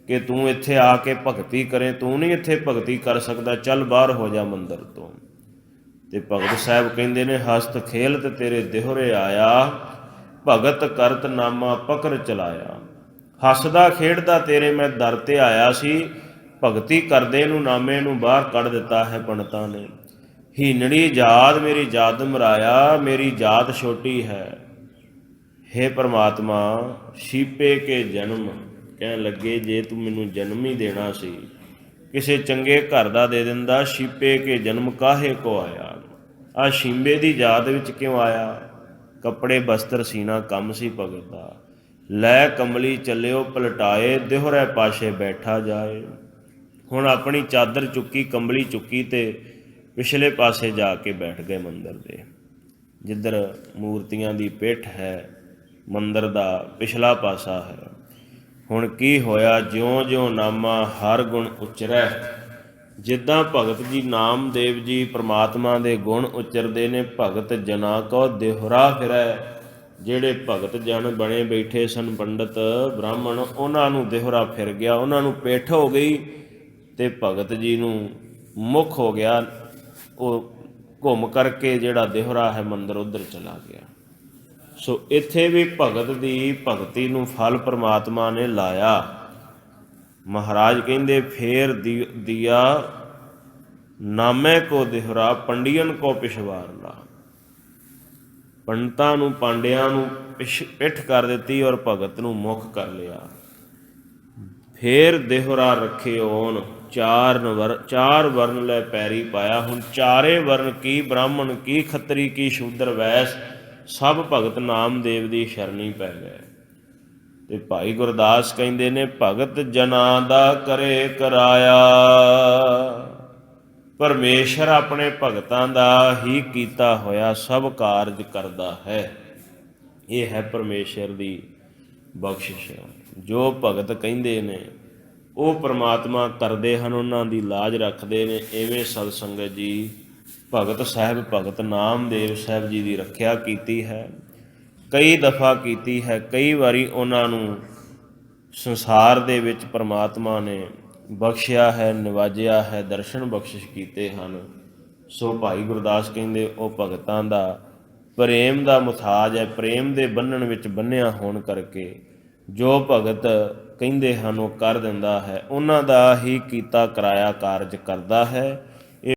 S1: ਕਿ ਤੂੰ ਇੱਥੇ ਆ ਕੇ ਭਗਤੀ ਕਰੇ? ਤੂੰ ਨਹੀਂ ਇੱਥੇ ਭਗਤੀ ਕਰ ਸਕਦਾ, ਚੱਲ ਬਾਹਰ ਹੋ ਜਾ ਮੰਦਰ ਤੋਂ। ਅਤੇ ਭਗਤ ਸਾਹਿਬ ਕਹਿੰਦੇ ਨੇ ਹਸਤ ਖੇਲਤ ਤੇਰੇ ਦੇਹੁਰੇ ਆਇਆ, ਭਗਤ ਕਰਤ ਨਾਮਾ ਪਕਰ ਚਲਾਇਆ। ਹੱਸਦਾ ਖੇਡਦਾ ਤੇਰੇ ਮੈਂ ਦਰ 'ਤੇ ਆਇਆ ਸੀ, ਭਗਤੀ ਕਰਦੇ ਨੂੰ ਨਾਮੇ ਨੂੰ ਬਾਹਰ ਕੱਢ ਦਿੱਤਾ ਹੈ ਪੰਡਤਾਂ ਨੇ। ਹੀਨੜੀ ਜਾਤ ਮੇਰੀ ਜਾਤ ਮਰਾਇਆ, ਮੇਰੀ ਜਾਤ ਛੋਟੀ ਹੈ। ਹੇ ਪਰਮਾਤਮਾ ਸ਼ੀਪੇ ਕੇ ਜਨਮ, ਕਹਿਣ ਲੱਗੇ ਜੇ ਤੂੰ ਮੈਨੂੰ ਜਨਮ ਹੀ ਦੇਣਾ ਸੀ ਕਿਸੇ ਚੰਗੇ ਘਰ ਦਾ ਦੇ ਦਿੰਦਾ, ਛੀਪੇ ਕੇ ਜਨਮ ਕਾਹੇ ਕੋ ਆਇਆ। ਆ ਛੀਂਬੇ ਦੀ ਜਾਤ ਵਿੱਚ ਕਿਉਂ ਆਇਆ? ਕੱਪੜੇ ਬਸਤਰ ਸੀਨਾ ਕੰਮ ਸੀ ਭਗਤ ਦਾ। ਲੈ ਕਮਲੀ ਚੱਲਿਓ ਪਲਟਾਏ, ਦਿਹੁਰੇ ਪਾਸ਼ੇ ਬੈਠਾ ਜਾਏ। ਹੁਣ ਆਪਣੀ ਚਾਦਰ ਚੁੱਕੀ, ਕੰਬਲੀ ਚੁੱਕੀ ਤੇ ਪਿਛਲੇ ਪਾਸੇ ਜਾ ਕੇ ਬੈਠ ਗਏ ਮੰਦਰ ਦੇ, ਜਿੱਧਰ ਮੂਰਤੀਆਂ ਦੀ ਪਿੱਠ ਹੈ, ਮੰਦਰ ਦਾ ਪਿਛਲਾ ਪਾਸਾ ਹੈ। ਹੁਣ ਕੀ ਹੋਇਆ? ਜਿਉਂ-ਜਿਉਂ ਨਾਮਾ ਹਰ ਗੁਣ ਉਚਰੈ। ਜਿੱਦਾਂ ਭਗਤ ਜੀ ਨਾਮਦੇਵ ਜੀ ਪ੍ਰਮਾਤਮਾ ਦੇ ਗੁਣ ਉਚਰਦੇ ਨੇ, ਭਗਤ ਜਨਾ ਕੋ ਦਿਹੁਰਾ ਫਿਰੈ। ਜਿਹੜੇ ਭਗਤ ਜਨ ਬਣੇ ਬੈਠੇ ਸਨ, ਪੰਡਤ ਬ੍ਰਾਹਮਣ, ਉਹਨਾਂ ਨੂੰ ਦਿਹੁਰਾ ਫਿਰ ਗਿਆ, ਉਹਨਾਂ ਨੂੰ ਪਿੱਠ ਹੋ ਗਈ ਤੇ ਭਗਤ ਜੀ ਨੂੰ ਮੁੱਖ ਹੋ ਗਿਆ। ਉਹ ਘੁੰਮ ਕਰਕੇ ਜਿਹੜਾ ਦਿਹੁਰਾ ਹੈ ਮੰਦਰ ਉੱਧਰ ਚਲਾ ਗਿਆ। ਸੋ ਇੱਥੇ ਵੀ ਭਗਤ ਦੀ ਭਗਤੀ ਨੂੰ ਫਲ ਪਰਮਾਤਮਾ ਨੇ ਲਾਇਆ। ਮਹਾਰਾਜ ਕਹਿੰਦੇ ਫੇਰ ਦੀਆ ਨਾਮੇ ਕੋ ਦਿਹੁਰਾ, ਪੰਡੀਅਨ ਕੋ ਪਿਛਵਾਰਨਾ। ਪੰਡਤਾਂ ਨੂੰ, ਪਾਂਡਿਆਂ ਨੂੰ ਪਿੱਠ ਕਰ ਦਿੱਤੀ ਔਰ ਭਗਤ ਨੂੰ ਮੁੱਖ ਕਰ ਲਿਆ। ਫੇਰ ਦਿਹੁਰਾ ਰੱਖੇ ਓਨ, ਚਾਰ ਵਰਨ ਲੈ ਪੈਰੀ ਪਾਇਆ। ਹੁਣ ਚਾਰੇ ਵਰਨ ਕੀ, ਬ੍ਰਾਹਮਣ ਕੀ, ਖੱਤਰੀ ਕੀ, ਸ਼ੂਦਰ ਵੈਸ, ਸਭ ਭਗਤ ਨਾਮਦੇਵ ਦੀ ਸ਼ਰਣੀ ਪੈ ਗਏ। ਤੇ ਭਾਈ ਗੁਰਦਾਸ ਕਹਿੰਦੇ ਨੇ ਭਗਤ ਜਨਾਂ ਦਾ ਕਰੇ ਕਰਾਇਆ। ਪਰਮੇਸ਼ਰ ਆਪਣੇ ਭਗਤਾਂ ਦਾ ਹੀ ਕੀਤਾ ਹੋਇਆ ਸਭ ਕਾਰਜ ਕਰਦਾ ਹੈ। ਇਹ ਹੈ ਪਰਮੇਸ਼ਰ ਦੀ ਬਖਸ਼ਿਸ਼। ਜੋ ਭਗਤ ਕਹਿੰਦੇ ਨੇ ਉਹ ਪਰਮਾਤਮਾ ਕਰਦੇ ਹਨ, ਉਹਨਾਂ ਦੀ ਲਾਜ ਰੱਖਦੇ ਨੇ। ਇਵੇਂ ਸਤ ਸੰਗਤ ਜੀ ਭਗਤ ਸਾਹਿਬ, ਭਗਤ ਨਾਮਦੇਵ ਸਾਹਿਬ ਜੀ ਦੀ ਰੱਖਿਆ ਕੀਤੀ ਹੈ, ਕਈ ਦਫਾ ਕੀਤੀ ਹੈ। ਕਈ ਵਾਰੀ ਉਹਨਾਂ ਨੂੰ ਸੰਸਾਰ ਦੇ ਵਿੱਚ ਪਰਮਾਤਮਾ ਨੇ ਬਖਸ਼ਿਆ ਹੈ, ਨਿਵਾਜਿਆ ਹੈ, ਦਰਸ਼ਨ ਬਖਸ਼ਿਸ਼ ਕੀਤੇ ਹਨ। ਸੋ ਭਾਈ ਗੁਰਦਾਸ ਕਹਿੰਦੇ ਉਹ ਭਗਤਾਂ ਦਾ ਪ੍ਰੇਮ ਦਾ ਮੁਥਾਜ ਹੈ। ਪ੍ਰੇਮ ਦੇ ਬੰਨਣ ਵਿੱਚ ਬੰਨਿਆ ਹੋਣ ਕਰਕੇ ਜੋ ਭਗਤ ਕਹਿੰਦੇ ਹਨ ਉਹ ਕਰ ਦਿੰਦਾ ਹੈ। ਉਹਨਾਂ ਦਾ ਹੀ ਕੀਤਾ ਕਰਾਇਆ ਕਾਰਜ ਕਰਦਾ ਹੈ।